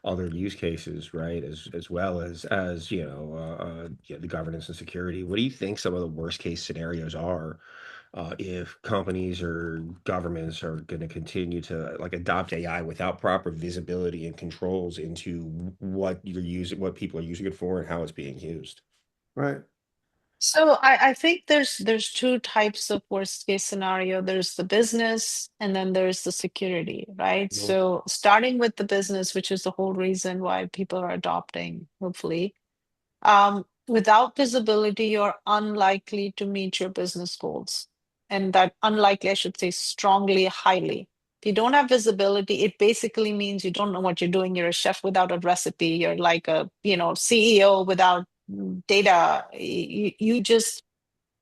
other use cases, right? As well as yeah, the governance and security. What do you think some of the worst case scenarios are if companies or governments are going to continue to like adopt AI without proper visibility and controls into what you're using, what people are using it for, and how it's being used? Right. So I think there's two types of worst case scenario. There's the business and then there's the security, right? Mhm. So starting with the business, which is the whole reason why people are adopting, hopefully. Without visibility, you're unlikely to meet your business goals. And that unlikely, I should say, strongly, highly. If you don't have visibility, it basically means you don't know what you're doing. You're a chef without a recipe. You're like a, CEO without data. You just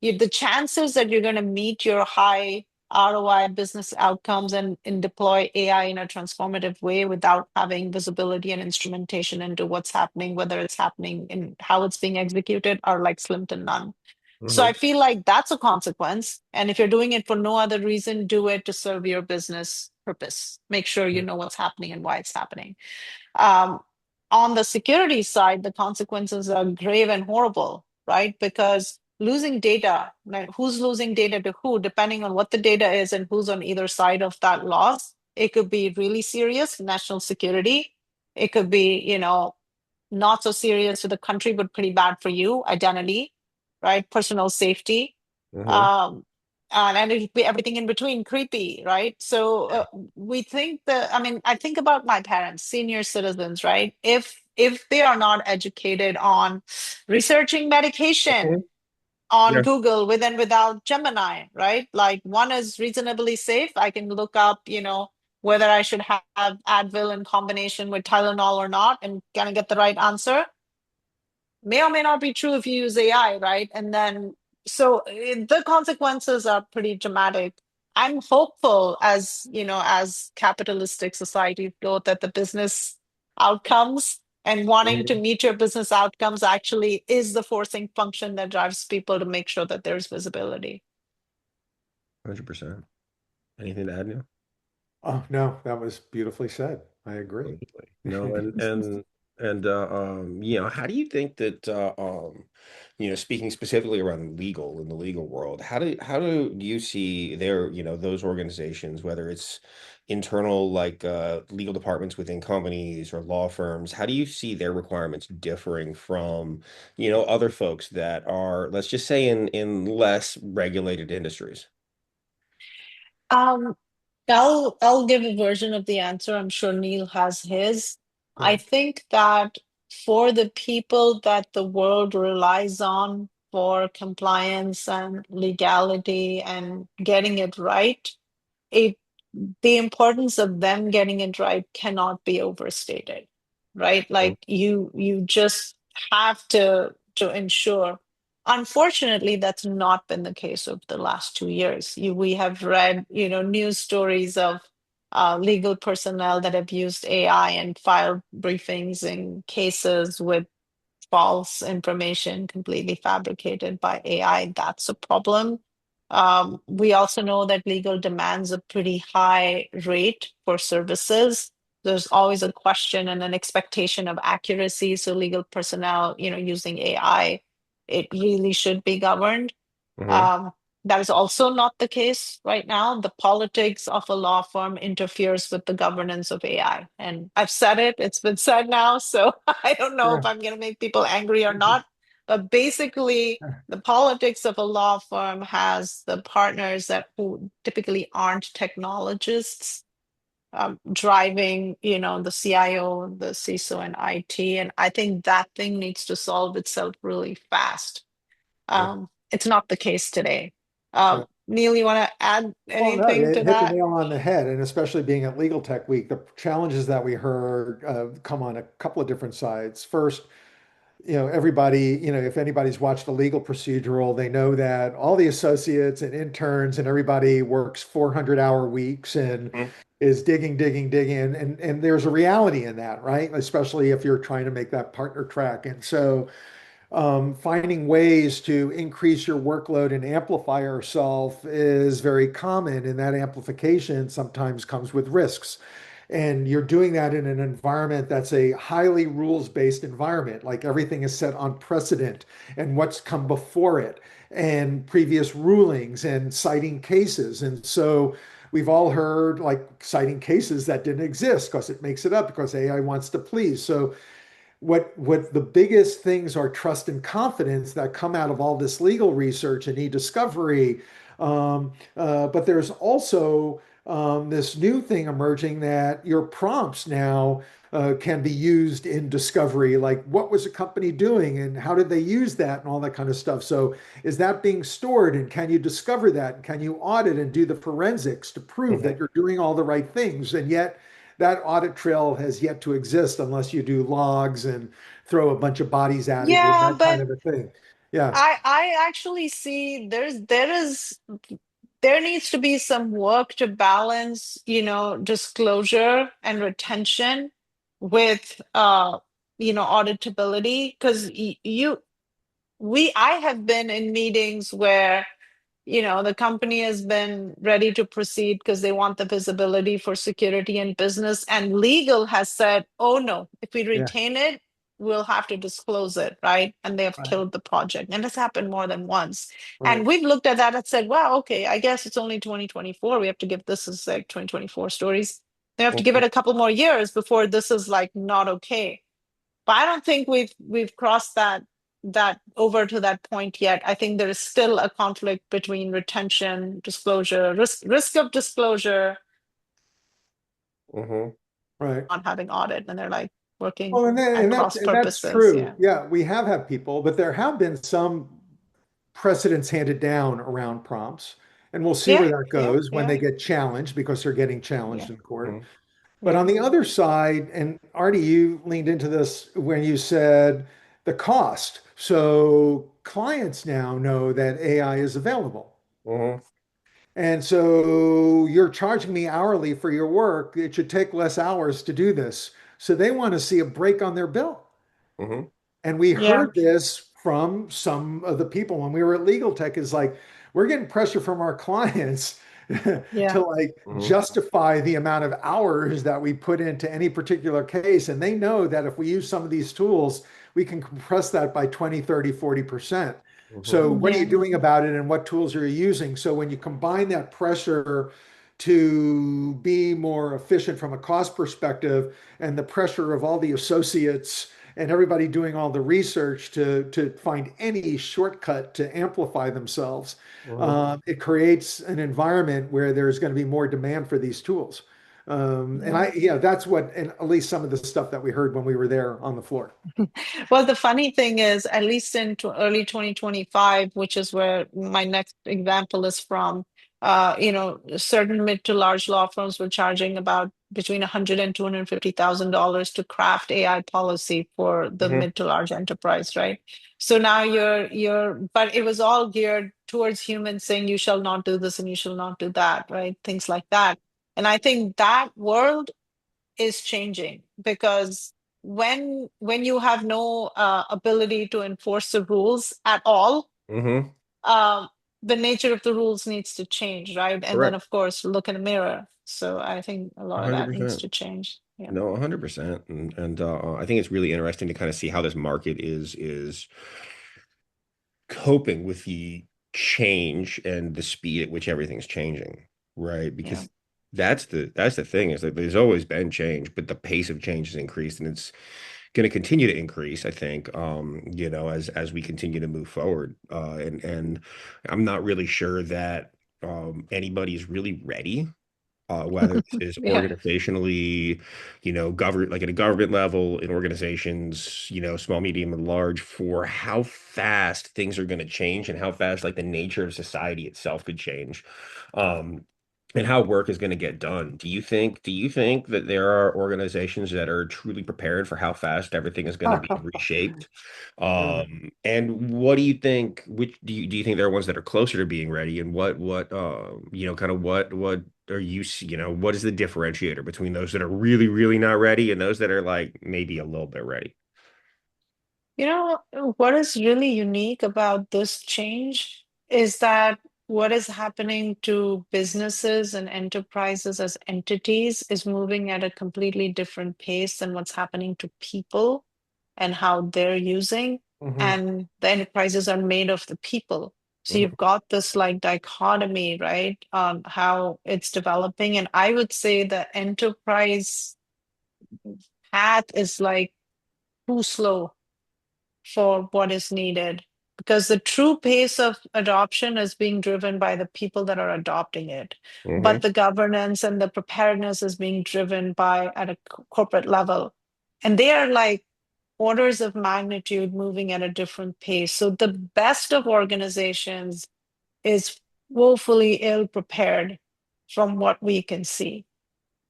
the chances that you're going to meet your high ROI business outcomes and deploy AI in a transformative way without having visibility and instrumentation into what's happening, whether it's happening and how it's being executed, are like slim to none. So Hmm. I feel like that's a consequence. And if you're doing it for no other reason, do it to serve your business purpose. Make sure you know what's happening and why it's happening. Um, on the security side, the consequences are grave and horrible, right? Because losing data, like who's losing data to who, depending on what the data is and who's on either side of that loss, it could be really serious, national security. It could be, not so serious to the country, but pretty bad for you, identity, right? Personal safety. Hmm. Um, and it'd be everything in between, creepy, right? So we think that, I mean, I think about my parents, senior citizens, right? If they are not educated on researching medication Hmm. on Yeah. Google with and without Gemini, right? Like one is reasonably safe. I can look up, whether I should have Advil in combination with Tylenol or not and kind of get the right answer. May or may not be true if you use AI, right? And then, so the consequences are pretty dramatic. I'm hopeful as capitalistic society flow that the business outcomes and wanting to Hmm. meet your business outcomes actually is the forcing function that drives people to make sure that there's visibility. 100%. Anything to add, Neil? Oh, no, that was beautifully said. I agree. Absolutely. No, how do you think that speaking specifically around legal in the legal world, how do you see their, those organizations, whether it's internal like legal departments within companies or law firms, how do you see their requirements differing from, other folks that are, let's just say in less regulated industries? Um, I'll give a version of the answer. I'm sure Neil has his. I Yeah. think that for the people that the world relies on for compliance and legality and getting it right, it the importance of them getting it right cannot be overstated, right? Mhm. Like you just have to ensure. Unfortunately, that's not been the case over the last 2 years. We have read, news stories of legal personnel that have used AI and filed briefings in cases with false information completely fabricated by AI. That's a problem. We also know that legal demands a pretty high rate for services. There's always a question and an expectation of accuracy. So legal personnel, using AI, it really should be governed. Mhm. Um, that is also not the case right now. The politics of a law firm interferes with the governance of AI. And I've said it, it's been said now. So I don't know if Yeah. I'm going to make people angry or not. But basically, the politics of a law firm has the partners that who typically aren't technologists driving, the CIO, the CISO, and IT. And I think that thing needs to solve itself really fast. Yeah. It's not the case today. Yeah. Neil, you want to add Well, no, anything you to hit the that? nail on the head, and especially being at Legal Tech Week, the challenges that we heard come on a couple of different sides. First, everybody, if anybody's watched a legal procedural, they know that all the associates and interns and everybody works 400-hour weeks and Mhm. is digging, digging, digging, and there's a reality in that, right? Especially if you're trying to make that partner track, and so finding ways to increase your workload and amplify yourself is very common, and that amplification sometimes comes with risks. And you're doing that in an environment that's a highly rules-based environment, like everything is set on precedent and what's come before it and previous rulings and citing cases. And so we've all heard like citing cases that didn't exist because it makes it up because AI wants to please. So what the biggest things are trust and confidence that come out of all this legal research and e-discovery. But there's also this new thing emerging that your prompts now can be used in discovery, like what was a company doing and how did they use that and all that kind of stuff. So is that being stored and can you discover that? And can you audit and do the forensics to prove that Mhm. you're doing all the right things? And yet that audit trail has yet to exist unless you do logs and throw a bunch of bodies at it and Yeah, that kind but of a thing. Yeah. I actually see there needs to be some work to balance, disclosure and retention with auditability because you I have been in meetings where, the company has been ready to proceed because they want the visibility for security and business, and legal has said, oh no, if we Yeah, retain it, we'll have to disclose it, right? And they have right, killed the project. And this happened more than once. right. And we've looked at that and said, wow, okay, I guess it's only 2024. We have to give this as like 2024 stories. They have to give Mhm. it a couple more years before this is like not okay. But I don't think we've crossed that over to that point yet. I think there is still a conflict between retention, disclosure, risk of disclosure, Mhm. Right. not having audit, and they're like working Well, at that's cross purposes. true. Yeah. Yeah, we have had people, but there have been some precedents handed down around prompts, and we'll see Yeah, where that yeah, goes when yeah, they get challenged because they're getting yeah, challenged in court. Mhm. But yeah, on the other side, and Artie, you leaned into this when you said the cost. So clients now know that AI is available. Mhm. And so you're charging me hourly for your work. It should take less hours to do this. So they want to see a break on their bill. Mhm. And we yeah, heard this from some of the people when we were at Legal Tech is like, we're getting pressure from our clients to yeah, like Mhm. justify the amount of hours that we put into any particular case. And they know that if we use some of these tools, we can compress that by 20, 30, 40%. Mhm. So what are you yeah. doing about it and what tools are you using? So when you combine that pressure to be more efficient from a cost perspective and the pressure of all the associates and everybody doing all the research to find any shortcut to amplify themselves, Mhm. it creates an environment where there's going to be more demand for these tools. And Yeah. that's what, and at least some of the stuff that we heard when we were there on the floor. Well, the funny thing is, at least in early 2025, which is where my next example is from, certain mid to large law firms were charging about between 100 and $250,000 to craft AI policy for the Mhm. mid to large enterprise, right? So now but it was all geared towards humans saying you shall not do this and you shall not do that, right? Things like that. And I think that world is changing because when you have no ability to enforce the rules at all, Mhm. um, the nature of the rules needs to change, right? And then Correct. of course look in the mirror. So I think a lot of that needs 100%. to change. Yeah. No, 100%. And I think it's really interesting to kind of see how this market is coping with the change and the speed at which everything's changing, right? Yeah. Because that's the thing is that there's always been change, but the pace of change has increased and it's going to continue to increase, I think, as we continue to move forward. And I'm not really sure that anybody's really ready, whether this is Yeah. organizationally, like at a government level, in organizations, small, medium, and large, for how fast things are going to change and how fast like the nature of society itself could change. Um, and how work is going to get done. Do you think that there are organizations that are truly prepared for how fast everything is going to be reshaped? Yeah. And what do you think, which do you think there are ones that are closer to being ready, and what kind of what are what is the differentiator between those that are really, really not ready and those that are like maybe a little bit ready? You know, what is really unique about this change is that what is happening to businesses and enterprises as entities is moving at a completely different pace than what's happening to people and how they're using. Mhm. And the enterprises are made of the people. So Mhm. you've got this like dichotomy, right? How it's developing. And I would say the enterprise path is like too slow for what is needed because the true pace of adoption is being driven by the people that are adopting it, but Mhm. the governance and the preparedness is being driven by at a corporate level, and they are like orders of magnitude moving at a different pace. So the best of organizations is woefully ill prepared from what we can see.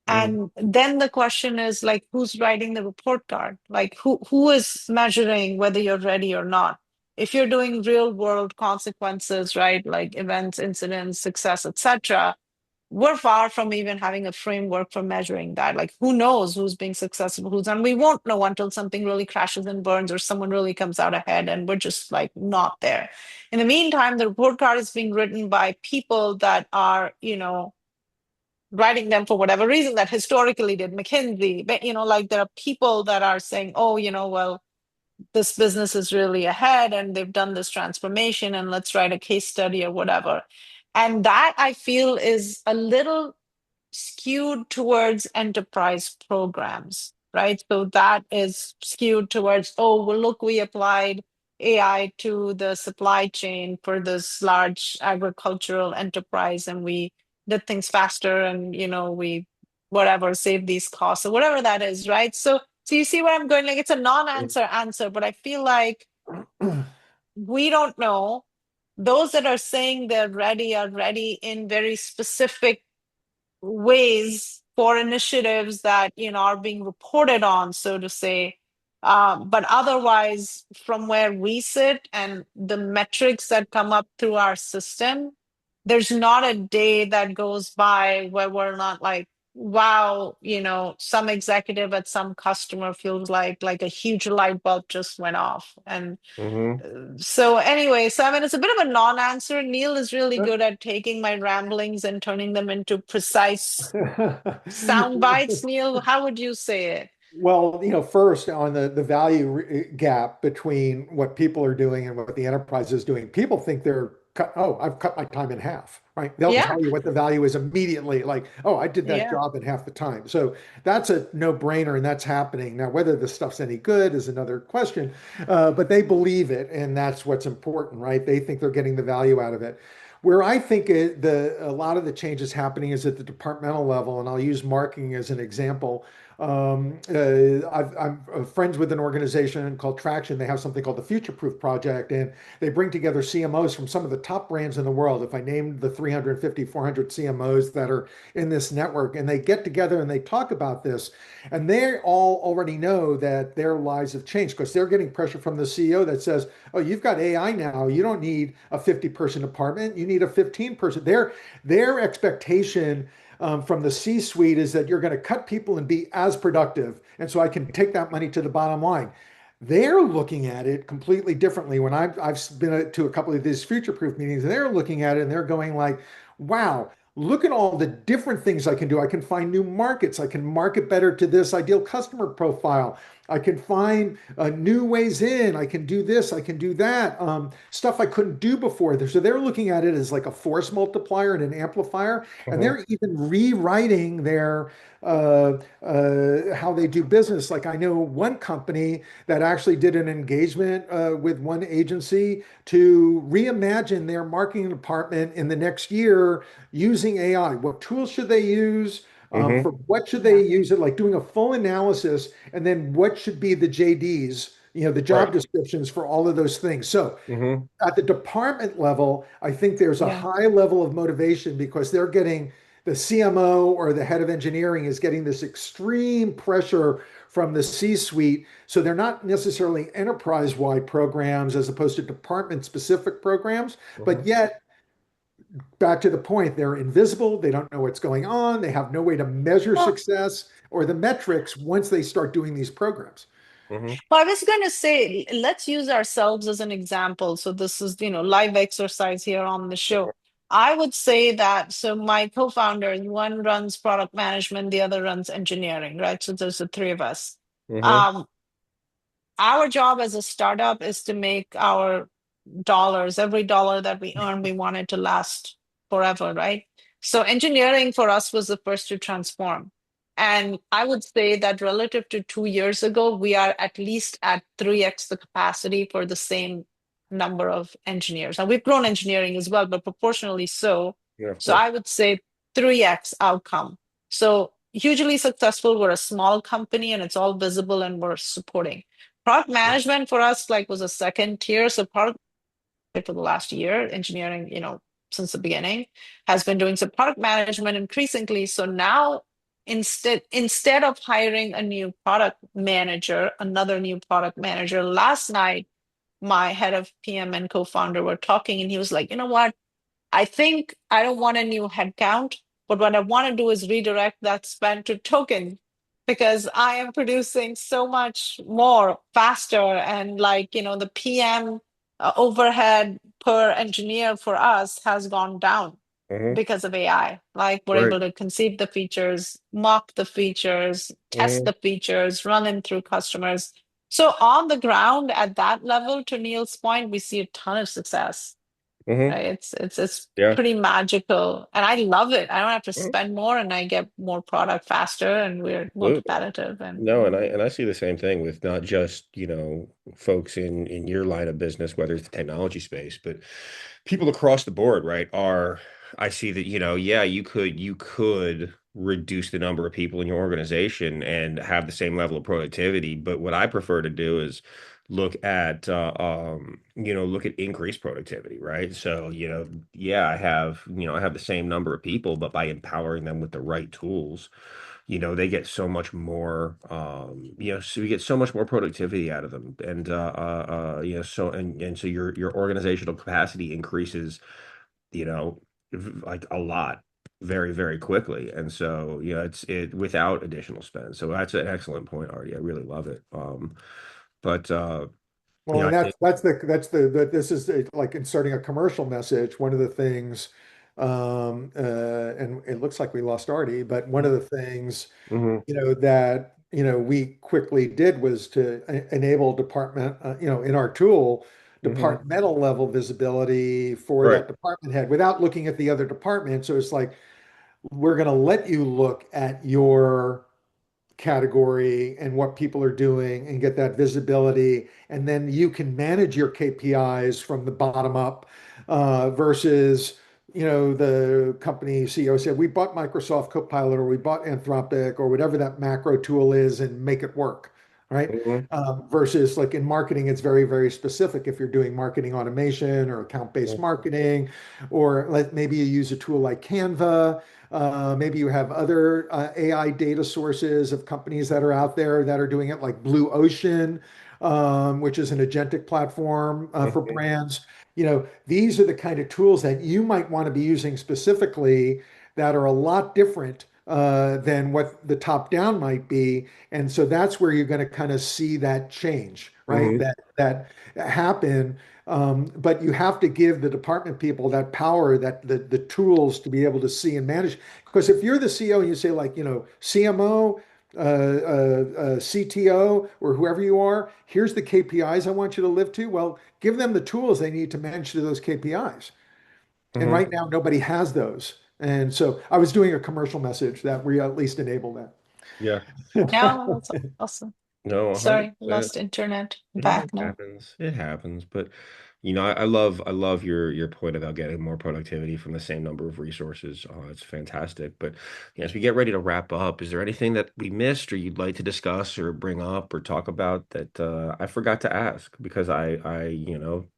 Mhm. And then the question is like, who's writing the report card? Like, who is measuring whether you're ready or not? If you're doing real world consequences, right, like events, incidents, success, etc., we're far from even having a framework for measuring that. Like, who knows who's being successful, who's, and we won't know until something really crashes and burns or someone really comes out ahead, and we're just like not there. In the meantime, the report card is being written by people that are, writing them for whatever reason that historically did McKinsey, but like there are people that are saying, oh, well, this business is really ahead and they've done this transformation and let's write a case study or whatever. And that I feel is a little skewed towards enterprise programs, right? So that is skewed towards, oh, well, look, we applied AI to the supply chain for this large agricultural enterprise and we did things faster and, we whatever, save these costs or whatever that is, right? So you see where I'm going? Like it's a non-answer answer, but I feel like we don't know. Those that are saying they're ready are ready in very specific ways for initiatives that are being reported on, so to say. But otherwise, from where we sit and the metrics that come up through our system, there's not a day that goes by where we're not like, wow, some executive at some customer feels like a huge light bulb just went off. And Hmm. so anyway, so I mean, it's a bit of a non-answer. Neil is really good at taking my ramblings and turning them into precise sound bites. Neil, how would you say it? Well, first on the value gap between what people are doing and what the enterprise is doing, people think I've cut my time in half, right? They'll Yeah, tell you what the value is immediately, like, oh, I did that yeah. job in half the time. So that's a no-brainer, and that's happening. Now, whether the stuff's any good is another question, but they believe it, and that's what's important, right? They think they're getting the value out of it. Where I think a lot of the change is happening is at the departmental level, and I'll use marketing as an example. I'm friends with an organization called Traction. They have something called the Future Proof Project, and they bring together CMOs from some of the top brands in the world. If I named the 350, 400 CMOs that are in this network, and they get together and they talk about this, and they all already know that their lives have changed because they're getting pressure from the CEO that says, "Oh, you've got AI now. You don't need a 50-person department. You need a 15-person." Their expectation from the C-suite is that you're going to cut people and be as productive. And so I can take that money to the bottom line. They're looking at it completely differently. When I've been to a couple of these future-proof meetings, and they're looking at it and they're going like, wow, look at all the different things I can do. I can find new markets. I can market better to this ideal customer profile. I can find new ways in. I can do this. I can do that. Stuff I couldn't do before. So they're looking at it as like a force multiplier and an amplifier, and Hmm. they're even rewriting their how they do business. Like I know one company that actually did an engagement with one agency to reimagine their marketing department in the next year using AI. What tools should they use? For Hmm. what should they Yeah. use it? Like doing a full analysis, and then what should be the JDs, the job Right. descriptions for all of those things. So Hmm. at the department level, I think there's a Yeah. high level of motivation because they're getting the CMO or the head of engineering is getting this extreme pressure from the C-suite. So they're not necessarily enterprise-wide programs as opposed to department-specific programs, but Hmm. yet back to the point, they're invisible. They don't know what's going on. They have no way to measure Well, success or the metrics once they start doing these programs. Hmm. well, I was going to say, let's use ourselves as an example. So this is, live exercise here on the show. I would say that, so my co-founders, one runs product management, the other runs engineering, right? So there's the three of us. Hmm. Um, our job as a startup is to make our dollars, every dollar that we earn, we want it to last forever, right? So engineering for us was the first to transform. And I would say that relative to 2 years ago, we are at least at 3x the capacity for the same number of engineers. Now we've grown engineering as well, but proportionally so. Yeah, of So course. I would say 3x outcome. So hugely successful. We're a small company and it's all visible and we're supporting. Product management for us was a second tier. So product for the last year, engineering, since the beginning, has been doing some product management increasingly. So now instead of hiring a new product manager, another new product manager, last night my head of PM and co-founder were talking, and he was like, you know what? I think I don't want a new headcount. But what I want to do is redirect that spend to token because I am producing so much more faster. And like, the PM overhead per engineer for us has gone down Hmm. because of AI. Like we're Right. able to conceive the features, mock the features, test Hmm. the features, run them through customers. So on the ground at that level, to Neil's point, we see a ton of success. Hmm. Right? It's Yeah. pretty magical, and I love it. I don't have to Mhm. spend more, and I get more product faster, and we're more Absolutely. competitive. And No, and I see the same thing with not just, folks in your line of business, whether it's the technology space, but people across the board, right, I see that, yeah, you could reduce the number of people in your organization and have the same level of productivity. But what I prefer to do is look at increased productivity, right? So, yeah, I have the same number of people, but by empowering them with the right tools, they get so much more, so you get so much more productivity out of them. And, so your organizational capacity increases, like a lot very, very quickly. And so, it's without additional spend. So that's an excellent point, Artie. I really love it. But, Well, I and think, this is like inserting a commercial message. One of the things, and it looks like we lost Artie, but one of the things, hmm that, we quickly did was to enable department, in our tool, hmm departmental level visibility for right. that department head without looking at the other department. So it's like, we're going to let you look at your category and what people are doing and get that visibility. And then you can manage your KPIs from the bottom up versus, the company CEO said, we bought Microsoft Copilot or we bought Anthropic or whatever that macro tool is and make it work. Right. hmm Versus like in marketing, it's very, very specific. If you're doing marketing automation or account-based marketing, or maybe you use a tool like Canva. Maybe you have other AI data sources of companies that are out there that are doing it, like Blue Ocean, which is an agentic platform for hmm brands. These are the kind of tools that you might want to be using specifically that are a lot different than what the top down might be. And so that's where you're going to kind of see that change, right? hmm That happen. But you have to give the department people that power, that the tools to be able to see and manage. Because if you're the CEO and you say like, CMO, CTO, or whoever you are, here's the KPIs I want you to live to. Well, give them the tools they need to manage to those KPIs. And hmm right now, nobody has those. And so I was doing a commercial message that we at least enable Yeah. that. now that's awesome. No, Sorry, 100%. lost internet. Yeah, it Back now. happens. It happens. But I love your point about getting more productivity from the same number of resources. It's fantastic. But as we get ready to wrap up, is there anything that we missed or you'd like to discuss or bring up or talk about that I forgot to ask because I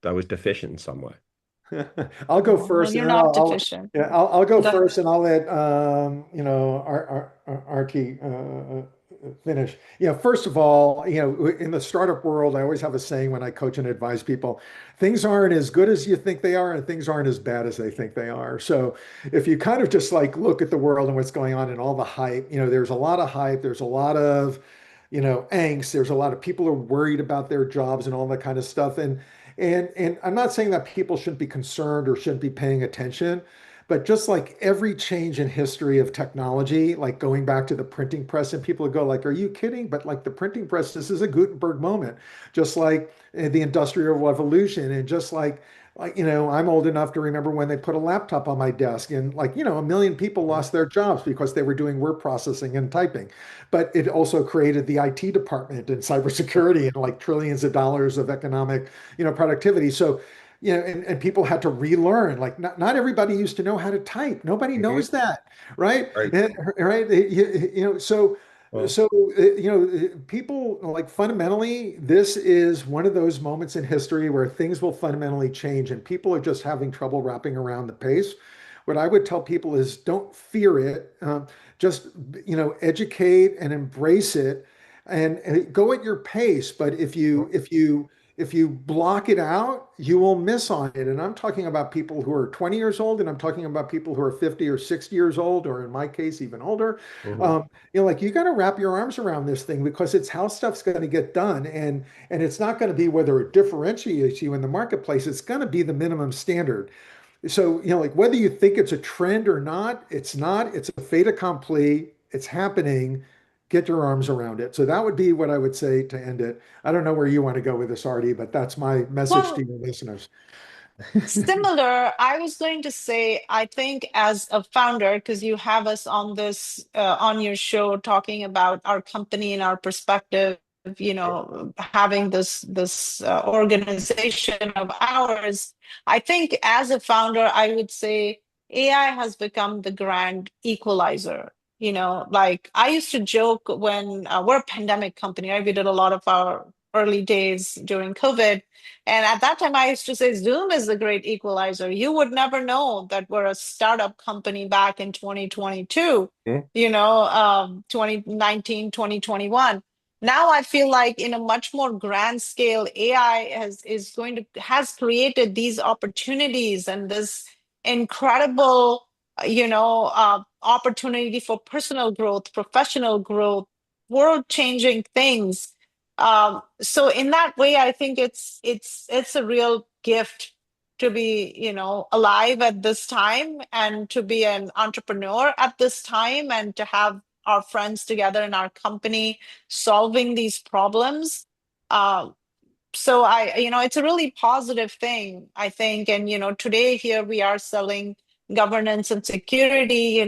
was deficient in some way? I'll go Oh, well, first, and you're then not deficient. yeah, I'll go Go ahead. first, and I'll let Arti finish. First of all, in the startup world, I always have a saying when I coach and advise people: things aren't as good as you think they are, and things aren't as bad as they think they are. So, if you kind of just like look at the world and what's going on and all the hype, there's a lot of hype, there's a lot of angst. There's a lot of people who are worried about their jobs and all that kind of stuff. And I'm not saying that people shouldn't be concerned or shouldn't be paying attention, but just like every change in history of technology, like going back to the printing press, and people would go like, "Are you kidding?" But like the printing press, this is a Gutenberg moment, just like the Industrial Revolution, and just like I'm old enough to remember when they put a laptop on my desk, and like a million people lost their jobs because they were doing word processing and typing. But it also created the IT department and cybersecurity and like trillions of dollars of economic, productivity. So, and people had to relearn. Like not everybody used to know how to type. Nobody Mhm. knows that, right? Right. Right? So Well, so people like fundamentally, this is one of those moments in history where things will fundamentally change, and people are just having trouble wrapping around the pace. What I would tell people is don't fear it. Just educate and embrace it, and go at your pace. But if you if you block it out, you will miss on it. And I'm talking about people who are 20 years old, and I'm talking about people who are 50 or 60 years old, or in my case, even older. Hmm. Like you got to wrap your arms around this thing because it's how stuff's going to get done. And it's not going to be whether it differentiates you in the marketplace, it's going to be the minimum standard. So, like whether you think it's a trend or not, it's not, it's a fait accompli, it's happening. Get your arms around it. So that would be what I would say to end it. I don't know where you want to go with this, Artie, but that's my message to Well, your listeners. similar, I was going to say, I think as a founder, because you have us on this on your show talking about our company and our perspective, having this organization of ours. I think as a founder, I would say AI has become the grand equalizer. Like I used to joke when we're a pandemic company, right? We did a lot of our early days during COVID. And at that time, I used to say Zoom is the great equalizer. You would never know that we're a startup company back in 2022, 2019, 2021. Now I feel like in a much more grand scale, AI has created these opportunities and this incredible, opportunity for personal growth, professional growth, world-changing things. So in that way, I think it's a real gift to be, alive at this time and to be an entrepreneur at this time and to have our friends together in our company solving these problems. Uh, so it's a really positive thing, I think. And, today here we are selling governance and security,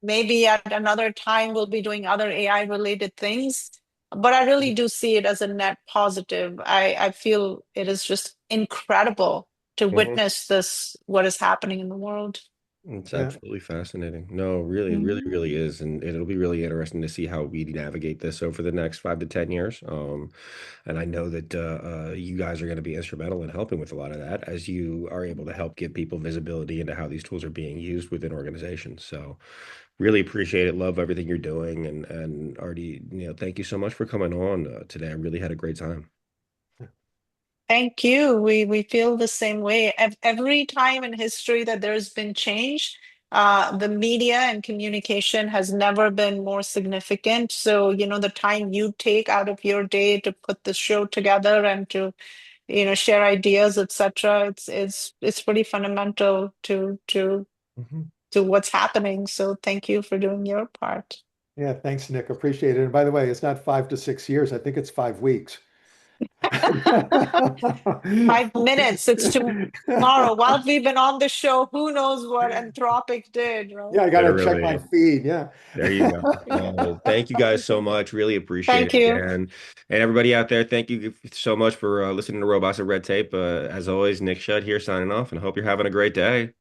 maybe at another time we'll be doing other AI related things. But I really do see it as a net positive. I feel it is just incredible to Hmm. witness this, what is happening in the world. It's Yeah. absolutely fascinating. No, really, really, Mhm. really is. And it'll be really interesting to see how we navigate this over the next 5 to 10 years. And I know that you guys are going to be instrumental in helping with a lot of that as you are able to help give people visibility into how these tools are being used within organizations. So really appreciate it. Love everything you're doing. And Artie, thank you so much for coming on today. I really had a great time. Thank you. We feel the same way. Every time in history that there's been change, the media and communication has never been more significant. So, the time you take out of your day to put the show together and to, share ideas, etc., it's pretty fundamental Mhm. to what's happening. So thank you for doing your part. Yeah. Thanks, Nick. Appreciate it. And by the way, it's not 5 to 6 years. I think it's 5 weeks. 5 minutes, it's tomorrow. While we've been on the show, who knows what Anthropic did, right? Yeah, I got to check my Literally. feed. Yeah. There you go. Well, thank you guys so much. Really appreciate Thank it you. again. And everybody out there, thank you so much for listening to Robots of Red Tape. As always, Nick Schutt here signing off and hope you're having a great day.